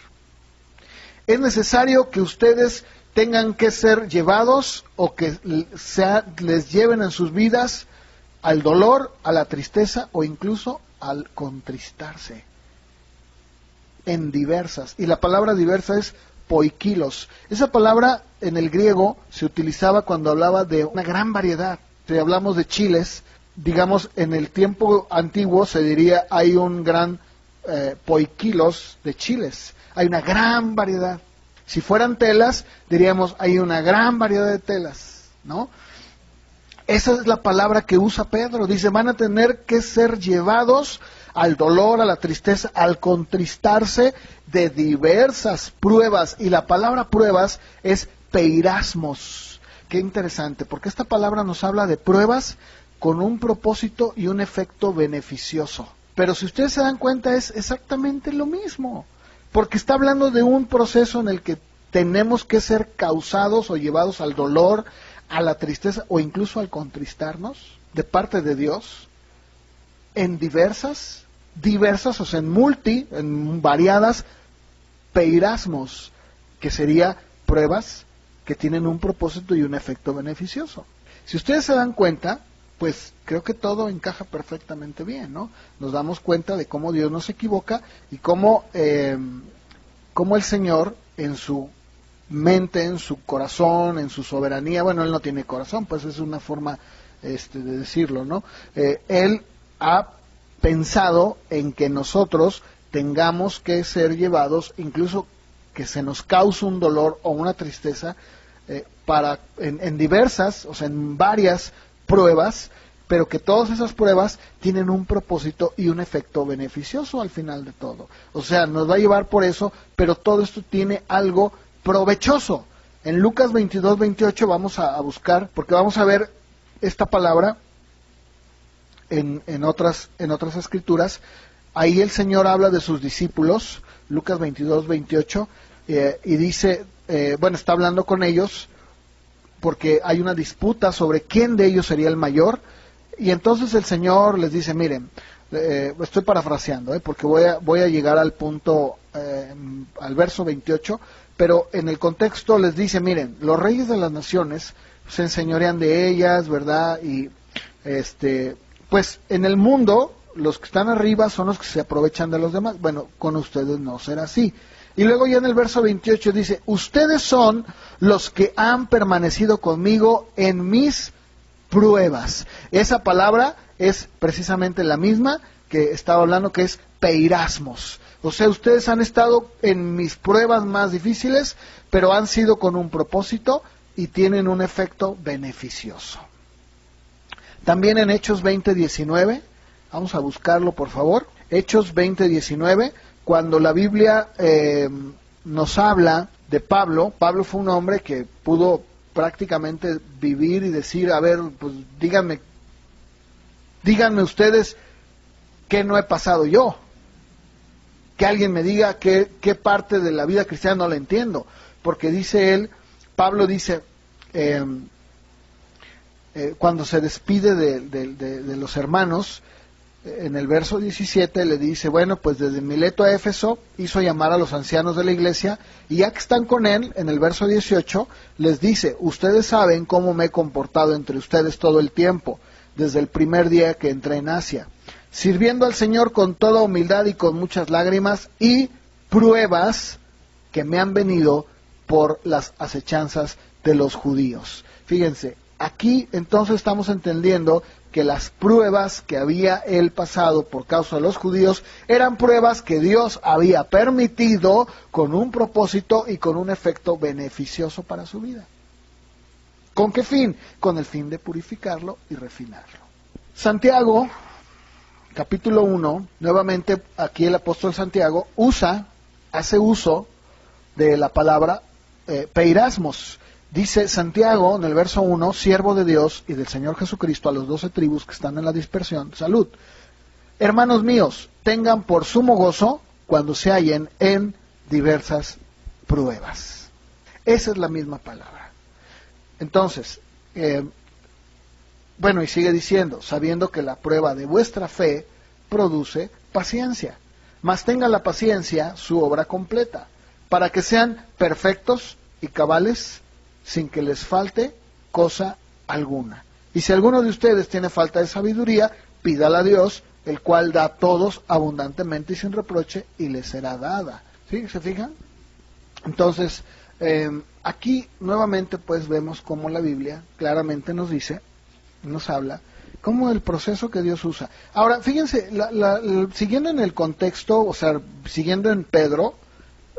Es necesario que ustedes tengan que ser llevados o que les lleven en sus vidas al dolor, a la tristeza o incluso al contristarse. En diversas. Y la palabra diversa es poikilos. Esa palabra en el griego se utilizaba cuando hablaba de una gran variedad. Si hablamos de chiles, digamos, en el tiempo antiguo se diría hay un gran poikilos de chiles. Hay una gran variedad. Si fueran telas, diríamos hay una gran variedad de telas, ¿no? Esa es la palabra que usa Pedro. Dice, van a tener que ser llevados al dolor, a la tristeza, al contristarse de diversas pruebas. Y la palabra pruebas es peirasmos. Qué interesante, porque esta palabra nos habla de pruebas con un propósito y un efecto beneficioso. Pero si ustedes se dan cuenta, es exactamente lo mismo. Porque está hablando de un proceso en el que tenemos que ser causados o llevados al dolor, a la tristeza o incluso al contristarnos de parte de Dios en diversas, o sea, en variadas peirasmos, que sería pruebas que tienen un propósito y un efecto beneficioso. Si ustedes se dan cuenta, pues creo que todo encaja perfectamente bien, ¿no? Nos damos cuenta de cómo Dios no se equivoca y cómo el Señor en su mente, en su corazón, en su soberanía, bueno, Él no tiene corazón, pues es una forma de decirlo, ¿no? Él ha pensado en que nosotros tengamos que ser llevados, incluso que se nos cause un dolor o una tristeza, en diversas, o sea, en varias pruebas, pero que todas esas pruebas tienen un propósito y un efecto beneficioso al final de todo. O sea, nos va a llevar por eso, pero todo esto tiene algo provechoso. En Lucas 22, 28 vamos a buscar, porque vamos a ver esta palabra en otras escrituras. Ahí el Señor habla de sus discípulos, Lucas 22, 28, y dice, está hablando con ellos, porque hay una disputa sobre quién de ellos sería el mayor, y entonces el Señor les dice, miren, estoy parafraseando, porque voy a llegar al punto, al verso 28, pero en el contexto les dice, miren, los reyes de las naciones se enseñorean de ellas, ¿verdad? Y pues en el mundo los que están arriba son los que se aprovechan de los demás. Bueno, con ustedes no será así. Y luego ya en el verso 28 dice, ustedes son los que han permanecido conmigo en mis pruebas. Esa palabra es precisamente la misma que estaba hablando, que es peirasmos. O sea, ustedes han estado en mis pruebas más difíciles, pero han sido con un propósito y tienen un efecto beneficioso. También en Hechos 20:19, vamos a buscarlo por favor, Hechos 20:19, cuando la Biblia nos habla de Pablo. Pablo fue un hombre que pudo prácticamente vivir y decir, a ver, pues díganme ustedes qué no he pasado yo. Que alguien me diga qué parte de la vida cristiana no la entiendo. Porque dice él, Pablo dice, cuando se despide de los hermanos, en el verso 17 le dice, bueno, pues desde Mileto a Éfeso hizo llamar a los ancianos de la iglesia, y ya que están con él, en el verso 18, les dice, ustedes saben cómo me he comportado entre ustedes todo el tiempo, desde el primer día que entré en Asia, sirviendo al Señor con toda humildad y con muchas lágrimas y pruebas que me han venido por las acechanzas de los judíos. Fíjense, aquí entonces estamos entendiendo que las pruebas que había él pasado por causa de los judíos eran pruebas que Dios había permitido con un propósito y con un efecto beneficioso para su vida. ¿Con qué fin? Con el fin de purificarlo y refinarlo. Santiago, capítulo 1, nuevamente aquí el apóstol Santiago hace uso de la palabra peirasmos. Dice Santiago en el verso 1, siervo de Dios y del Señor Jesucristo a los 12 tribus que están en la dispersión, salud. Hermanos míos, tengan por sumo gozo cuando se hallen en diversas pruebas. Esa es la misma palabra. Entonces, bueno, y sigue diciendo, sabiendo que la prueba de vuestra fe produce paciencia. Mas tenga la paciencia su obra completa, para que sean perfectos y cabales, sin que les falte cosa alguna. Y si alguno de ustedes tiene falta de sabiduría, pídala a Dios, el cual da a todos abundantemente y sin reproche, y les será dada. ¿Sí? ¿Se fijan? Entonces, aquí nuevamente pues vemos cómo la Biblia claramente nos dice, nos habla, como el proceso que Dios usa. Ahora, fíjense, siguiendo en el contexto, o sea, siguiendo en Pedro,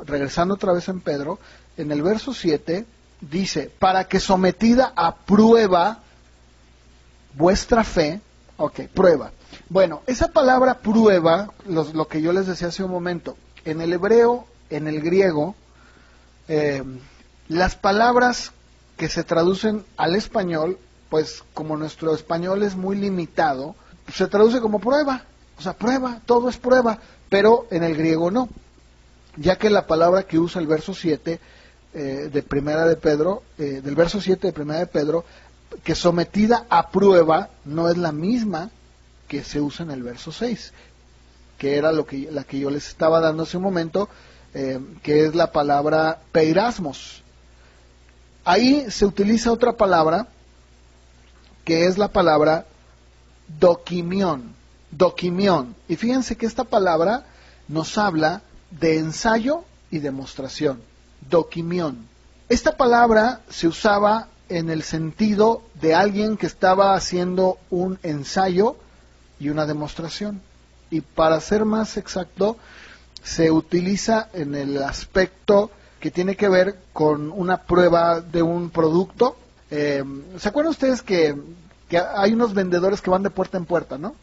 regresando otra vez en Pedro, en el verso 7, dice, para que sometida a prueba vuestra fe, ok, prueba. Bueno, esa palabra prueba, lo que yo les decía hace un momento, en el hebreo, en el griego, las palabras que se traducen al español, pues como nuestro español es muy limitado, se traduce como prueba, o sea, prueba, todo es prueba, pero en el griego no, ya que la palabra que usa el verso 7 de Primera de Pedro, del verso 7 de Primera de Pedro, que sometida a prueba no es la misma que se usa en el verso 6, que era la que yo les estaba dando hace un momento, que es la palabra peirasmos. Ahí se utiliza otra palabra, que es la palabra dokimión. Y fíjense que esta palabra nos habla de ensayo y demostración. Dokimión. Esta palabra se usaba en el sentido de alguien que estaba haciendo un ensayo y una demostración. Y para ser más exacto, se utiliza en el aspecto que tiene que ver con una prueba de un producto. ¿Se acuerdan ustedes que hay unos vendedores que van de puerta en puerta, ¿no?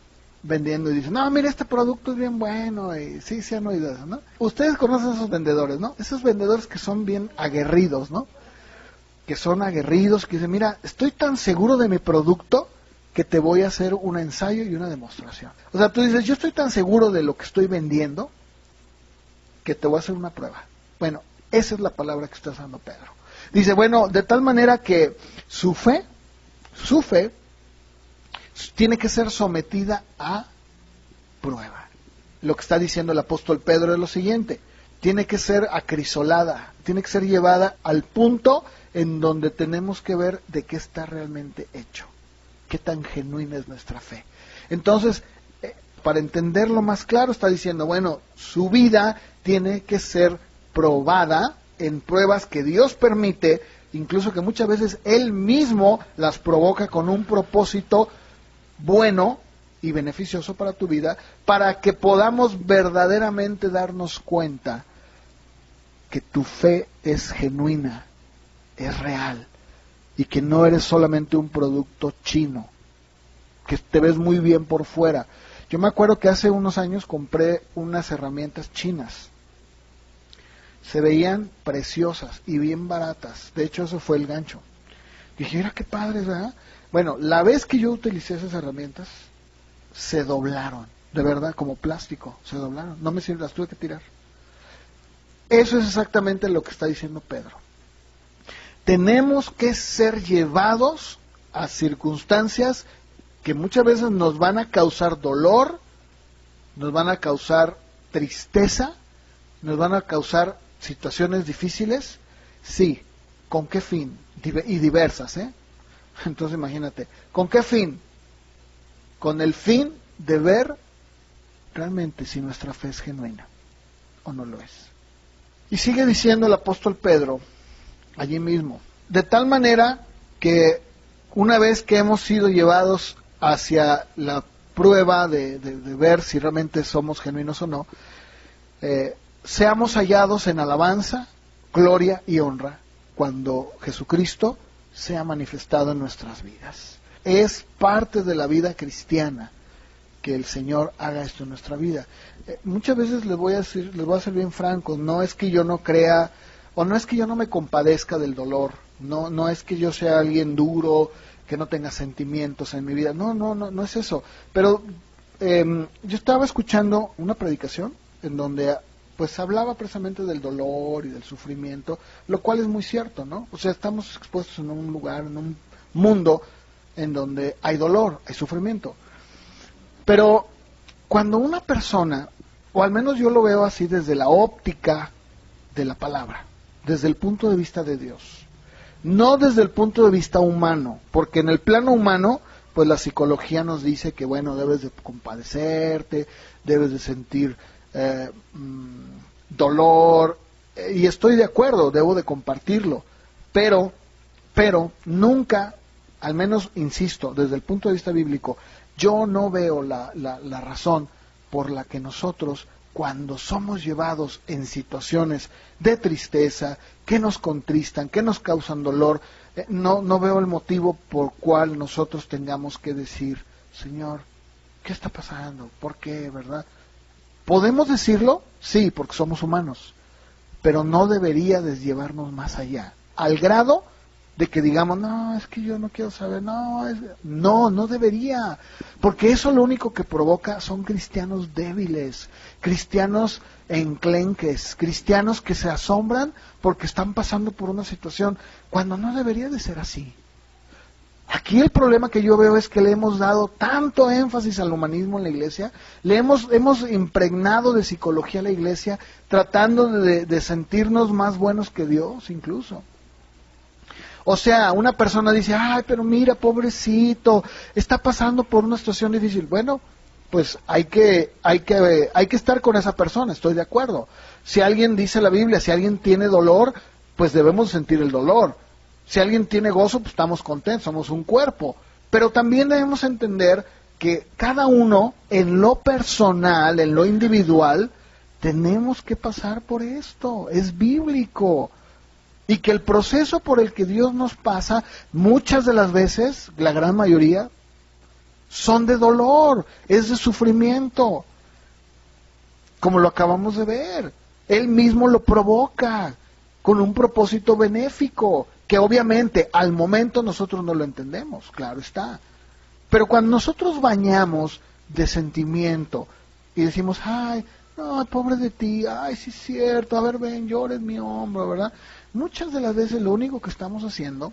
Vendiendo y dicen, no, mira, este producto es bien bueno, y sí, se han oído eso, ¿no? Ustedes conocen a esos vendedores, ¿no? Esos vendedores que son bien aguerridos, ¿no? Que son aguerridos, que dicen, mira, estoy tan seguro de mi producto que te voy a hacer un ensayo y una demostración. O sea, tú dices, yo estoy tan seguro de lo que estoy vendiendo que te voy a hacer una prueba. Bueno, esa es la palabra que está usando Pedro. Dice, bueno, de tal manera que su fe tiene que ser sometida a prueba. Lo que está diciendo el apóstol Pedro es lo siguiente, tiene que ser acrisolada, tiene que ser llevada al punto en donde tenemos que ver de qué está realmente hecho, qué tan genuina es nuestra fe. Entonces, para entenderlo más claro, está diciendo, bueno, su vida tiene que ser probada en pruebas que Dios permite, incluso que muchas veces Él mismo las provoca con un propósito bueno y beneficioso para tu vida, para que podamos verdaderamente darnos cuenta que tu fe es genuina, es real, y que no eres solamente un producto chino, que te ves muy bien por fuera. Yo me acuerdo que hace unos años compré unas herramientas chinas. Se veían preciosas y bien baratas. De hecho, eso fue el gancho. Dije, mira qué padres, ¿verdad? Bueno, la vez que yo utilicé esas herramientas, se doblaron. De verdad, como plástico, se doblaron. No me sirven, las tuve que tirar. Eso es exactamente lo que está diciendo Pedro. Tenemos que ser llevados a circunstancias que muchas veces nos van a causar dolor, nos van a causar tristeza, nos van a causar situaciones difíciles. Sí, ¿con qué fin? Y diversas, ¿eh? Entonces imagínate, ¿con qué fin? Con el fin de ver realmente si nuestra fe es genuina o no lo es. Y sigue diciendo el apóstol Pedro, allí mismo, de tal manera que una vez que hemos sido llevados hacia la prueba de ver si realmente somos genuinos o no, seamos hallados en alabanza, gloria y honra cuando Jesucristo sea manifestado en nuestras vidas. Es parte de la vida cristiana que el Señor haga esto en nuestra vida. Muchas veces les voy a ser bien francos, no es que yo no crea, o no es que yo no me compadezca del dolor No, no es que yo sea alguien duro, que no tenga sentimientos en mi vida. No, no, no, no es eso. Pero yo estaba escuchando una predicación en donde pues hablaba precisamente del dolor y del sufrimiento, lo cual es muy cierto, ¿no? O sea, estamos expuestos en un lugar, en un mundo en donde hay dolor, hay sufrimiento. Pero cuando una persona, o al menos yo lo veo así desde la óptica de la palabra, desde el punto de vista de Dios, no desde el punto de vista humano, porque en el plano humano, pues la psicología nos dice que, bueno, debes de compadecerte, debes de sentir dolor, y estoy de acuerdo, debo de compartirlo, pero nunca, al menos, insisto, desde el punto de vista bíblico, yo no veo la razón por la que nosotros, cuando somos llevados en situaciones de tristeza, que nos contristan, que nos causan dolor, no veo el motivo por cual nosotros tengamos que decir, Señor, ¿qué está pasando? ¿Por qué? ¿Verdad? ¿Podemos decirlo? Sí, porque somos humanos, pero no debería llevarnos más allá, al grado de que digamos, no, es que yo no quiero saber, no debería, porque eso lo único que provoca son cristianos débiles, cristianos enclenques, cristianos que se asombran porque están pasando por una situación, cuando no debería de ser así. Aquí el problema que yo veo es que le hemos dado tanto énfasis al humanismo en la iglesia, hemos impregnado de psicología a la iglesia, tratando de sentirnos más buenos que Dios incluso. O sea, una persona dice, ay, pero mira, pobrecito, está pasando por una situación difícil. Bueno, pues hay que estar con esa persona, estoy de acuerdo. Si alguien dice la Biblia, si alguien tiene dolor, pues debemos sentir el dolor. Si alguien tiene gozo, pues estamos contentos, somos un cuerpo. Pero también debemos entender que cada uno, en lo personal, en lo individual, tenemos que pasar por esto, es bíblico. Y que el proceso por el que Dios nos pasa, muchas de las veces, la gran mayoría, son de dolor, es de sufrimiento, como lo acabamos de ver. Él mismo lo provoca, con un propósito benéfico, que obviamente al momento nosotros no lo entendemos, claro está. Pero cuando nosotros bañamos de sentimiento y decimos, ay, no, pobre de ti, ay, sí es cierto, a ver, ven, llora en mi hombro, ¿verdad? Muchas de las veces lo único que estamos haciendo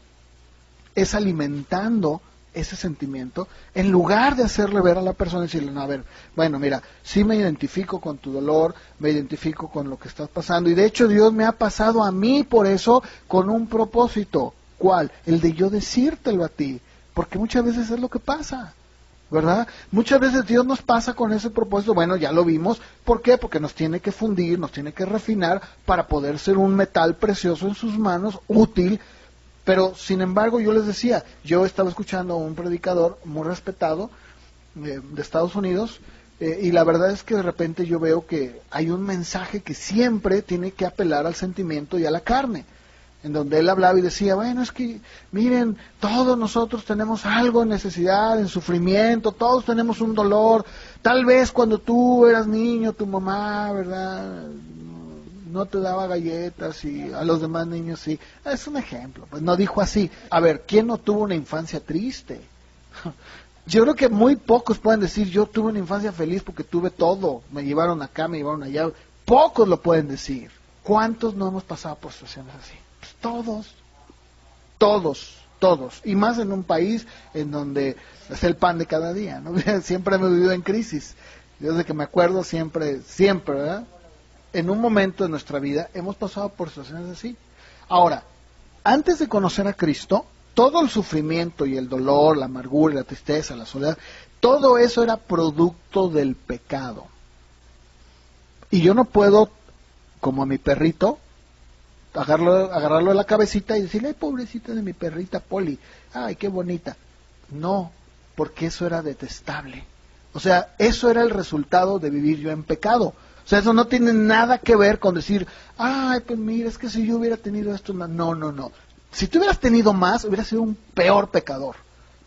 es alimentando ese sentimiento, en lugar de hacerle ver a la persona y decirle, no, a ver, bueno, mira, sí me identifico con tu dolor, me identifico con lo que estás pasando, y de hecho Dios me ha pasado a mí por eso con un propósito. ¿Cuál? El de yo decírtelo a ti, porque muchas veces es lo que pasa, ¿verdad? Muchas veces Dios nos pasa con ese propósito, bueno, ya lo vimos, ¿por qué? Porque nos tiene que fundir, nos tiene que refinar para poder ser un metal precioso en sus manos, útil. Pero, sin embargo, yo les decía, yo estaba escuchando a un predicador muy respetado de Estados Unidos, y la verdad es que de repente yo veo que hay un mensaje que siempre tiene que apelar al sentimiento y a la carne, en donde él hablaba y decía, bueno, es que, miren, todos nosotros tenemos algo en necesidad, en sufrimiento, todos tenemos un dolor, tal vez cuando tú eras niño, tu mamá, ¿verdad?, no te daba galletas y a los demás niños sí. Es un ejemplo, pues no dijo así. A ver, ¿quién no tuvo una infancia triste? Yo creo que muy pocos pueden decir, yo tuve una infancia feliz porque tuve todo, me llevaron acá, me llevaron allá. Pocos lo pueden decir. ¿Cuántos no hemos pasado por situaciones así? Pues todos. Y más en un país en donde es el pan de cada día, ¿no? Siempre hemos vivido en crisis. Desde que me acuerdo siempre, ¿verdad? En un momento de nuestra vida hemos pasado por situaciones así. Ahora, antes de conocer a Cristo, todo el sufrimiento y el dolor, la amargura, la tristeza, la soledad, todo eso era producto del pecado. Y yo no puedo, como a mi perrito, agarrarlo de la cabecita y decirle, ay, pobrecita de mi perrita Polly, ay, qué bonita. No, porque eso era detestable. O sea, eso era el resultado de vivir yo en pecado. O sea, eso no tiene nada que ver con decir, ay, pues mira, es que si yo hubiera tenido esto, no. Si tú hubieras tenido más, hubieras sido un peor pecador.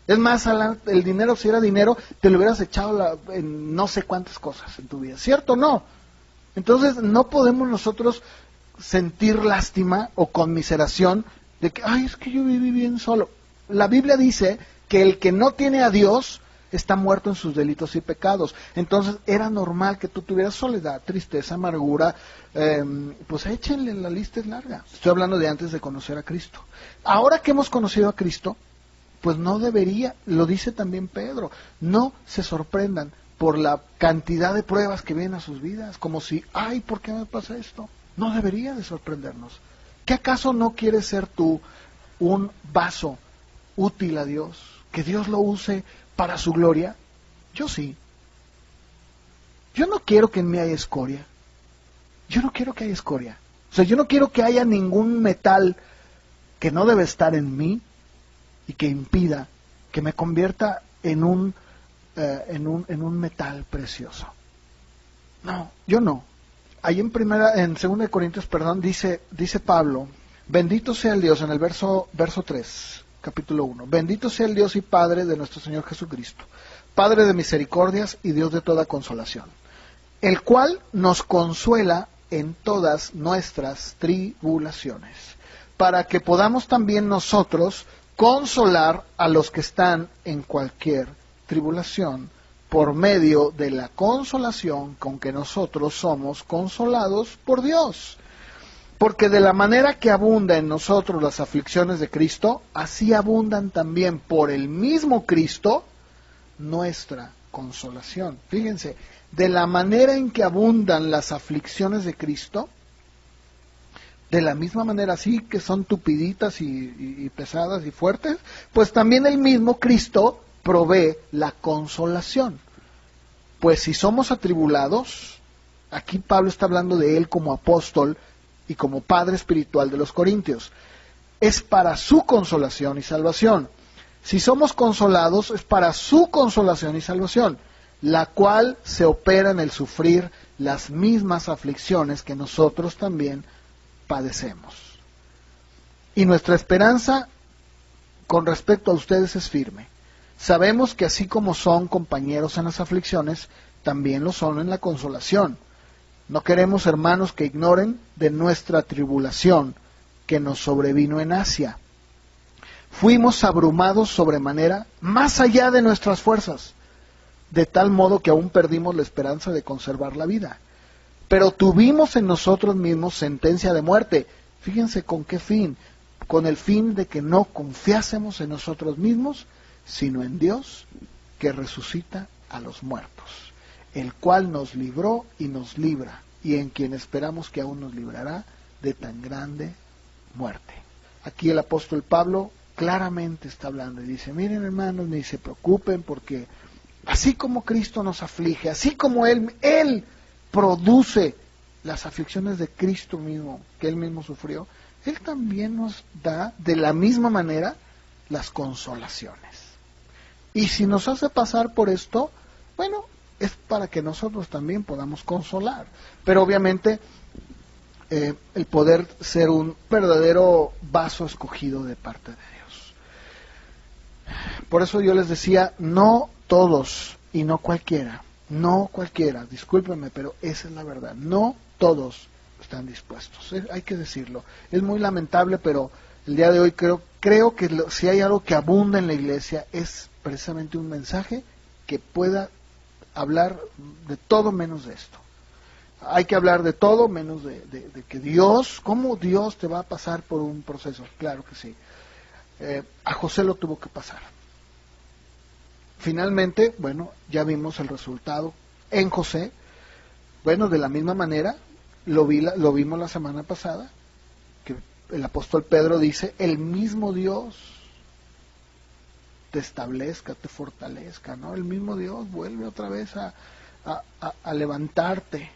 Es más, el dinero, si era dinero, te lo hubieras echado en no sé cuántas cosas en tu vida, ¿cierto o no? Entonces, no podemos nosotros sentir lástima o conmiseración de que, ay, es que yo viví bien solo. La Biblia dice que el que no tiene a Dios está muerto en sus delitos y pecados. Entonces era normal que tú tuvieras soledad, tristeza, amargura. Pues échenle, la lista es larga. Estoy hablando de antes de conocer a Cristo. Ahora que hemos conocido a Cristo, pues no debería, lo dice también Pedro, no se sorprendan por la cantidad de pruebas que vienen a sus vidas, como si, ay, ¿por qué me pasa esto? No debería de sorprendernos. ¿Qué acaso no quieres ser tú un vaso útil a Dios? Que Dios lo use para su gloria. Yo sí. Yo no quiero que en mí haya escoria. Yo no quiero que haya escoria. O sea, yo no quiero que haya ningún metal que no debe estar en mí y que impida que me convierta en un metal precioso. No, yo no. Ahí en 2 Corintios, dice Pablo, bendito sea el Dios, en el verso 3, capítulo 1, bendito sea el Dios y Padre de nuestro Señor Jesucristo, Padre de misericordias y Dios de toda consolación, el cual nos consuela en todas nuestras tribulaciones, para que podamos también nosotros consolar a los que están en cualquier tribulación, por medio de la consolación con que nosotros somos consolados por Dios. Porque de la manera que abunda en nosotros las aflicciones de Cristo, así abundan también por el mismo Cristo nuestra consolación. Fíjense, de la manera en que abundan las aflicciones de Cristo, de la misma manera sí que son tupiditas y pesadas y fuertes, pues también el mismo Cristo provee la consolación. Pues si somos atribulados, aquí Pablo está hablando de él como apóstol y como padre espiritual de los corintios, es para su consolación y salvación. Si somos consolados, es para su consolación y salvación, la cual se opera en el sufrir las mismas aflicciones que nosotros también padecemos. Y nuestra esperanza con respecto a ustedes es firme. Sabemos que así como son compañeros en las aflicciones, también lo son en la consolación. No queremos, hermanos, que ignoren de nuestra tribulación que nos sobrevino en Asia. Fuimos abrumados sobremanera, más allá de nuestras fuerzas, de tal modo que aún perdimos la esperanza de conservar la vida. Pero tuvimos en nosotros mismos sentencia de muerte. Fíjense con qué fin. Con el fin de que no confiásemos en nosotros mismos, sino en Dios, que resucita a los muertos, el cual nos libró y nos libra, y en quien esperamos que aún nos librará de tan grande muerte. Aquí el apóstol Pablo claramente está hablando y dice, miren hermanos, ni se preocupen, porque así como Cristo nos aflige, así como Él produce las aflicciones de Cristo mismo, que Él mismo sufrió, Él también nos da de la misma manera las consolaciones. Y si nos hace pasar por esto, bueno, es para que nosotros también podamos consolar. Pero obviamente el poder ser un verdadero vaso escogido de parte de Dios. Por eso yo les decía, no todos y no cualquiera, discúlpenme, pero esa es la verdad, no todos están dispuestos, hay que decirlo. Es muy lamentable, pero el día de hoy creo que si hay algo que abunda en la iglesia es precisamente un mensaje que pueda hablar de todo menos de esto. Hay que hablar de todo menos de que Dios, ¿cómo Dios te va a pasar por un proceso? Claro que sí. A José lo tuvo que pasar. Finalmente, bueno, ya vimos el resultado en José. Bueno, de la misma manera, lo vimos la semana pasada, que el apóstol Pedro dice, el mismo Dios te establezca, te fortalezca, ¿no? El mismo Dios vuelve otra vez a levantarte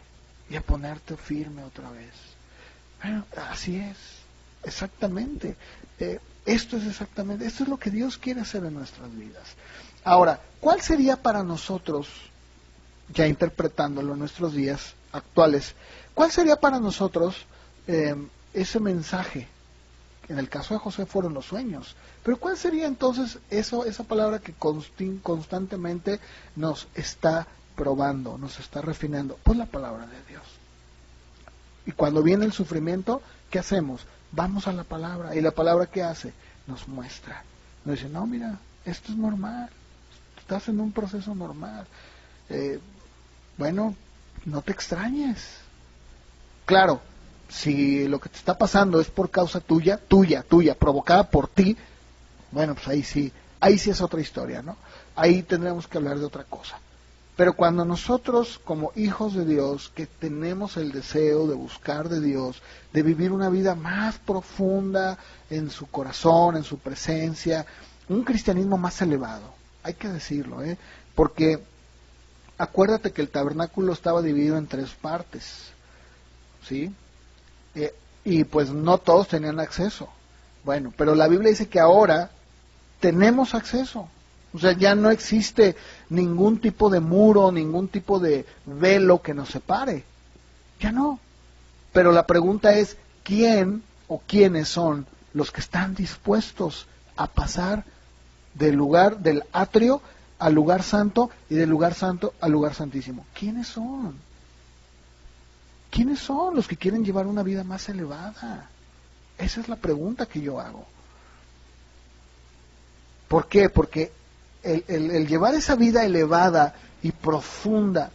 y a ponerte firme otra vez. Bueno, así es, exactamente. Esto es lo que Dios quiere hacer en nuestras vidas. Ahora, ¿cuál sería para nosotros, ya interpretándolo en nuestros días actuales, cuál sería para nosotros ese mensaje? En el caso de José fueron los sueños, pero ¿cuál sería entonces esa palabra que constantemente nos está probando, nos está refinando? Pues la palabra de Dios. Y cuando viene el sufrimiento, ¿qué hacemos? Vamos a la palabra. ¿Y la palabra qué hace? Nos muestra. Nos dice, no, mira, esto es normal. Estás en un proceso normal. Bueno, no te extrañes. Claro, si lo que te está pasando es por causa tuya, provocada por ti, bueno, pues ahí sí es otra historia, ¿no? Ahí tendremos que hablar de otra cosa. Pero cuando nosotros, como hijos de Dios, que tenemos el deseo de buscar de Dios, de vivir una vida más profunda en su corazón, en su presencia, un cristianismo más elevado, hay que decirlo, porque acuérdate que el tabernáculo estaba dividido en 3 partes, ¿sí? Y pues no todos tenían acceso. Bueno, pero la Biblia dice que ahora tenemos acceso. O sea, ya no existe ningún tipo de muro, ningún tipo de velo que nos separe. Ya no. Pero la pregunta es, ¿quién o quiénes son los que están dispuestos a pasar del lugar, del atrio al lugar santo y del lugar santo al lugar santísimo? ¿Quiénes son? ¿Quiénes son los que quieren llevar una vida más elevada? Esa es la pregunta que yo hago. ¿Por qué? Porque el llevar esa vida elevada y profunda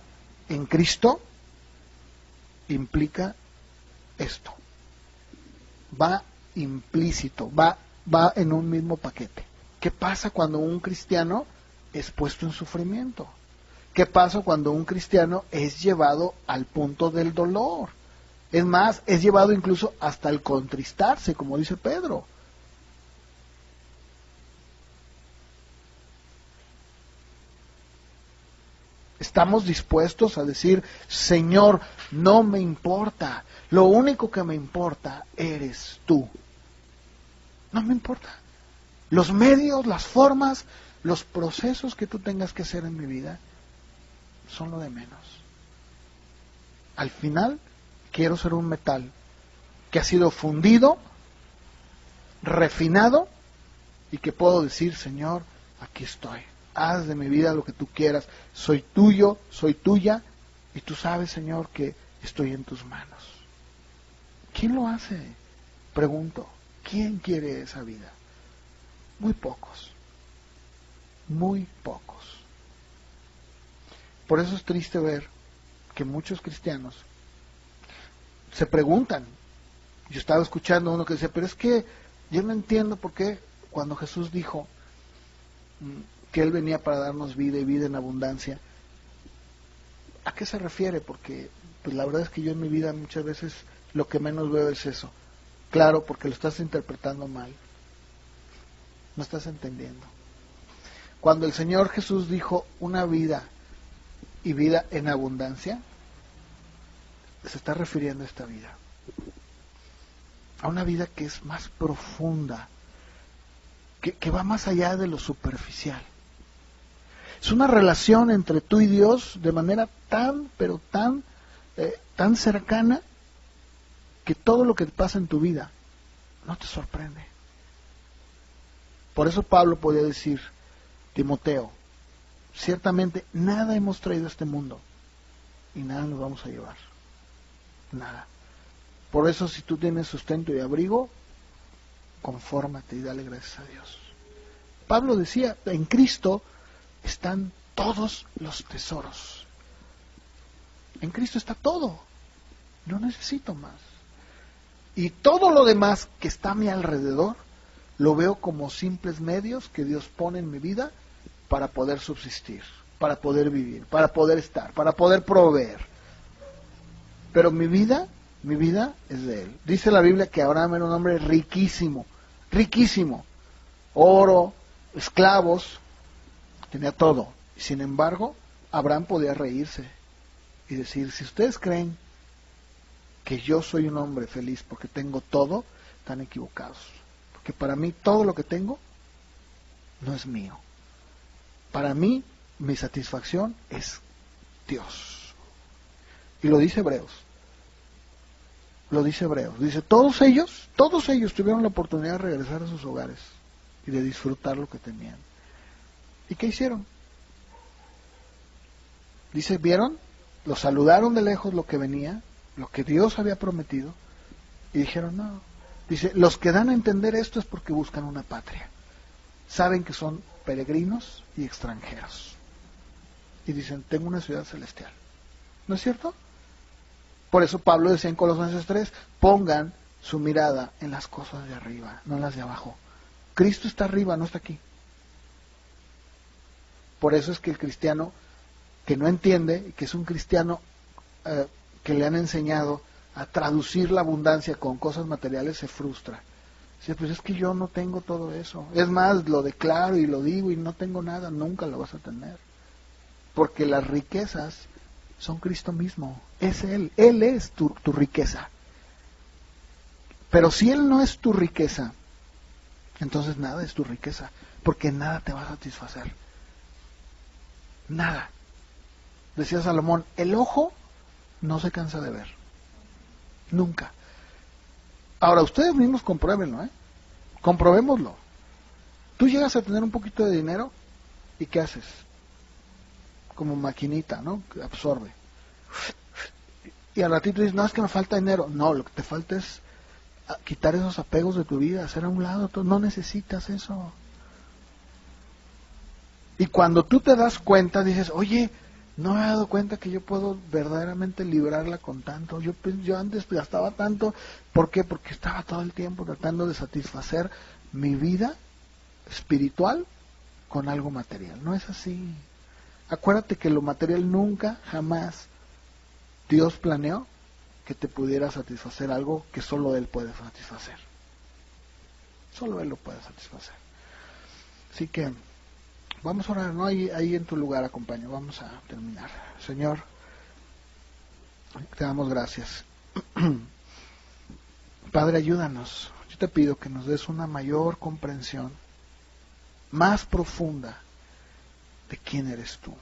en Cristo implica esto. Va implícito, va en un mismo paquete. ¿Qué pasa cuando un cristiano es puesto en sufrimiento? ¿Qué pasa cuando un cristiano es llevado al punto del dolor? Es más, es llevado incluso hasta el contristarse, como dice Pedro. Estamos dispuestos a decir, Señor, no me importa, lo único que me importa eres tú. No me importa. Los medios, las formas, los procesos que tú tengas que hacer en mi vida son lo de menos. Al final, quiero ser un metal que ha sido fundido, refinado, y que puedo decir, Señor, aquí estoy. Haz de mi vida lo que tú quieras. Soy tuyo, soy tuya, y tú sabes, Señor, que estoy en tus manos. ¿Quién lo hace? Pregunto, ¿quién quiere esa vida? Muy pocos. Muy pocos. Por eso es triste ver que muchos cristianos se preguntan. Yo estaba escuchando a uno que decía, pero es que yo no entiendo por qué cuando Jesús dijo que Él venía para darnos vida y vida en abundancia, ¿a qué se refiere? Porque pues la verdad es que yo en mi vida muchas veces lo que menos veo es eso. Claro, porque lo estás interpretando mal. No estás entendiendo. Cuando el Señor Jesús dijo una vida y vida en abundancia, se está refiriendo a esta vida. A una vida que es más profunda, que va más allá de lo superficial. Es una relación entre tú y Dios de manera tan, pero tan cercana, que todo lo que pasa en tu vida no te sorprende. Por eso Pablo podía decir, Timoteo, ciertamente nada hemos traído a este mundo y nada nos vamos a llevar. Nada. Por eso, si tú tienes sustento y abrigo, confórmate y dale gracias a Dios. Pablo decía, en Cristo están todos los tesoros. En Cristo está todo. No necesito más. Y todo lo demás que está a mi alrededor, lo veo como simples medios que Dios pone en mi vida para poder subsistir, para poder vivir, para poder estar, para poder proveer. Pero mi vida es de Él. Dice la Biblia que Abraham era un hombre riquísimo, riquísimo. Oro, esclavos, tenía todo. Y sin embargo, Abraham podía reírse y decir, si ustedes creen que yo soy un hombre feliz porque tengo todo, están equivocados. Porque para mí todo lo que tengo no es mío. Para mí, mi satisfacción es Dios. Y lo dice Hebreos. Lo dice Hebreos. Dice, todos ellos tuvieron la oportunidad de regresar a sus hogares y de disfrutar lo que tenían. ¿Y qué hicieron? Dice, ¿vieron? Lo saludaron de lejos lo que venía, lo que Dios había prometido, y dijeron, no, Dice, los que dan a entender esto es porque buscan una patria. Saben que son peregrinos y extranjeros. Y dicen, tengo una ciudad celestial. ¿No es cierto? Por eso Pablo decía en Colosenses 3, pongan su mirada en las cosas de arriba, no en las de abajo. Cristo está arriba, no está aquí. Por eso es que el cristiano que no entiende, que es un cristiano que le han enseñado a traducir la abundancia con cosas materiales, se frustra. Dice, pues es que yo no tengo todo eso. Es más, lo declaro y lo digo y no tengo nada, nunca lo vas a tener. Porque las riquezas son Cristo mismo, es Él es tu riqueza. Pero si Él no es tu riqueza, entonces nada es tu riqueza, porque nada te va a satisfacer. Nada. Decía Salomón, el ojo no se cansa de ver. Nunca. Ahora, ustedes mismos compruébenlo, comprobémoslo. Tú llegas a tener un poquito de dinero y ¿qué haces? Como maquinita, ¿no? Que absorbe. Y al ratito dices, no, es que me falta dinero. No, lo que te falta es quitar esos apegos de tu vida, hacer a un lado. No necesitas eso. Y cuando tú te das cuenta, dices, oye, no me he dado cuenta que yo puedo verdaderamente librarla con tanto. Yo antes gastaba tanto. ¿Por qué? Porque estaba todo el tiempo tratando de satisfacer mi vida espiritual con algo material. No es así. Acuérdate que lo material nunca, jamás Dios planeó que te pudiera satisfacer algo que solo Él puede satisfacer. Solo Él lo puede satisfacer. Así que vamos a orar, ¿no? Ahí en tu lugar, acompaña. Vamos a terminar. Señor, te damos gracias. Padre, ayúdanos. Yo te pido que nos des una mayor comprensión, más profunda, de quién eres tú.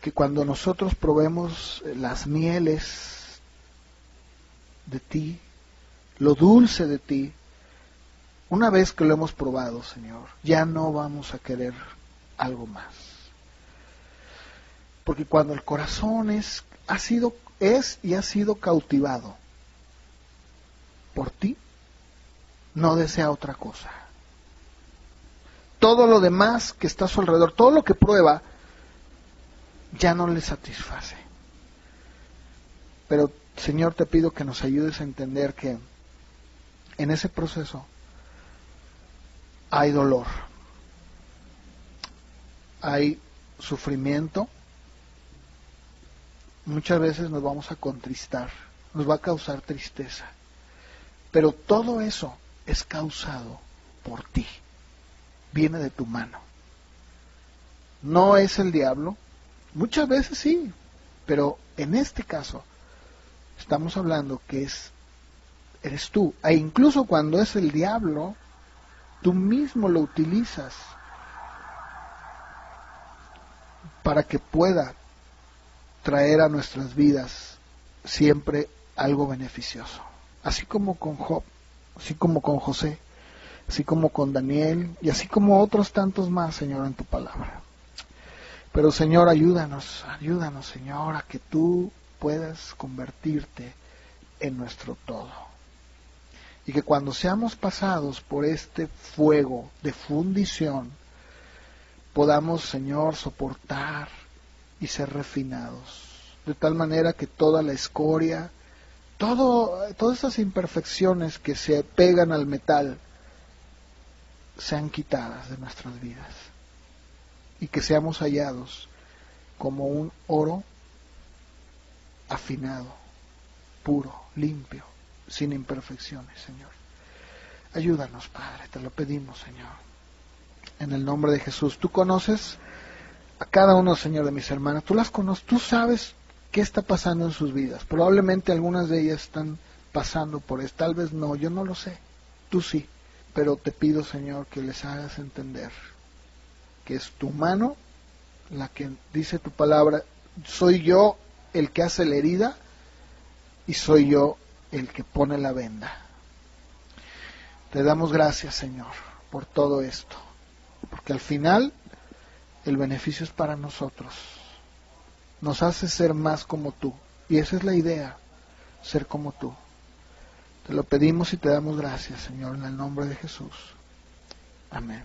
Que cuando nosotros probemos las mieles de ti, lo dulce de ti, una vez que lo hemos probado, Señor, ya no vamos a querer algo más. Porque cuando el corazón es y ha sido cautivado por ti, no desea otra cosa. Todo lo demás que está a su alrededor, todo lo que prueba, ya no le satisface. Pero, Señor, te pido que nos ayudes a entender que en ese proceso hay dolor, hay sufrimiento, muchas veces nos vamos a contristar, nos va a causar tristeza, pero todo eso es causado por ti, viene de tu mano. No es el diablo, muchas veces sí, pero en este caso estamos hablando que eres tú, e incluso cuando es el diablo, tú mismo lo utilizas para que pueda traer a nuestras vidas siempre algo beneficioso. Así como con Job, así como con José, así como con Daniel y así como otros tantos más, Señor, en tu palabra. Pero, Señor, ayúdanos, Señor, a que tú puedas convertirte en nuestro todo. Y que cuando seamos pasados por este fuego de fundición, podamos, Señor, soportar y ser refinados. De tal manera que toda la escoria, todas esas imperfecciones que se pegan al metal, sean quitadas de nuestras vidas. Y que seamos hallados como un oro afinado, puro, limpio, sin imperfecciones, Señor. Ayúdanos, Padre, te lo pedimos, Señor. En el nombre de Jesús. Tú conoces a cada uno, Señor, de mis hermanas. Tú las conoces, tú sabes qué está pasando en sus vidas. Probablemente algunas de ellas están pasando por esto. Tal vez no, yo no lo sé. Tú sí. Pero te pido, Señor, que les hagas entender que es tu mano la que dice tu palabra. Soy yo el que hace la herida y soy yo el que pone la venda. Te damos gracias, Señor, por todo esto, porque al final el beneficio es para nosotros. Nos hace ser más como tú, y esa es la idea, ser como tú. Te lo pedimos y te damos gracias, Señor, en el nombre de Jesús. Amén.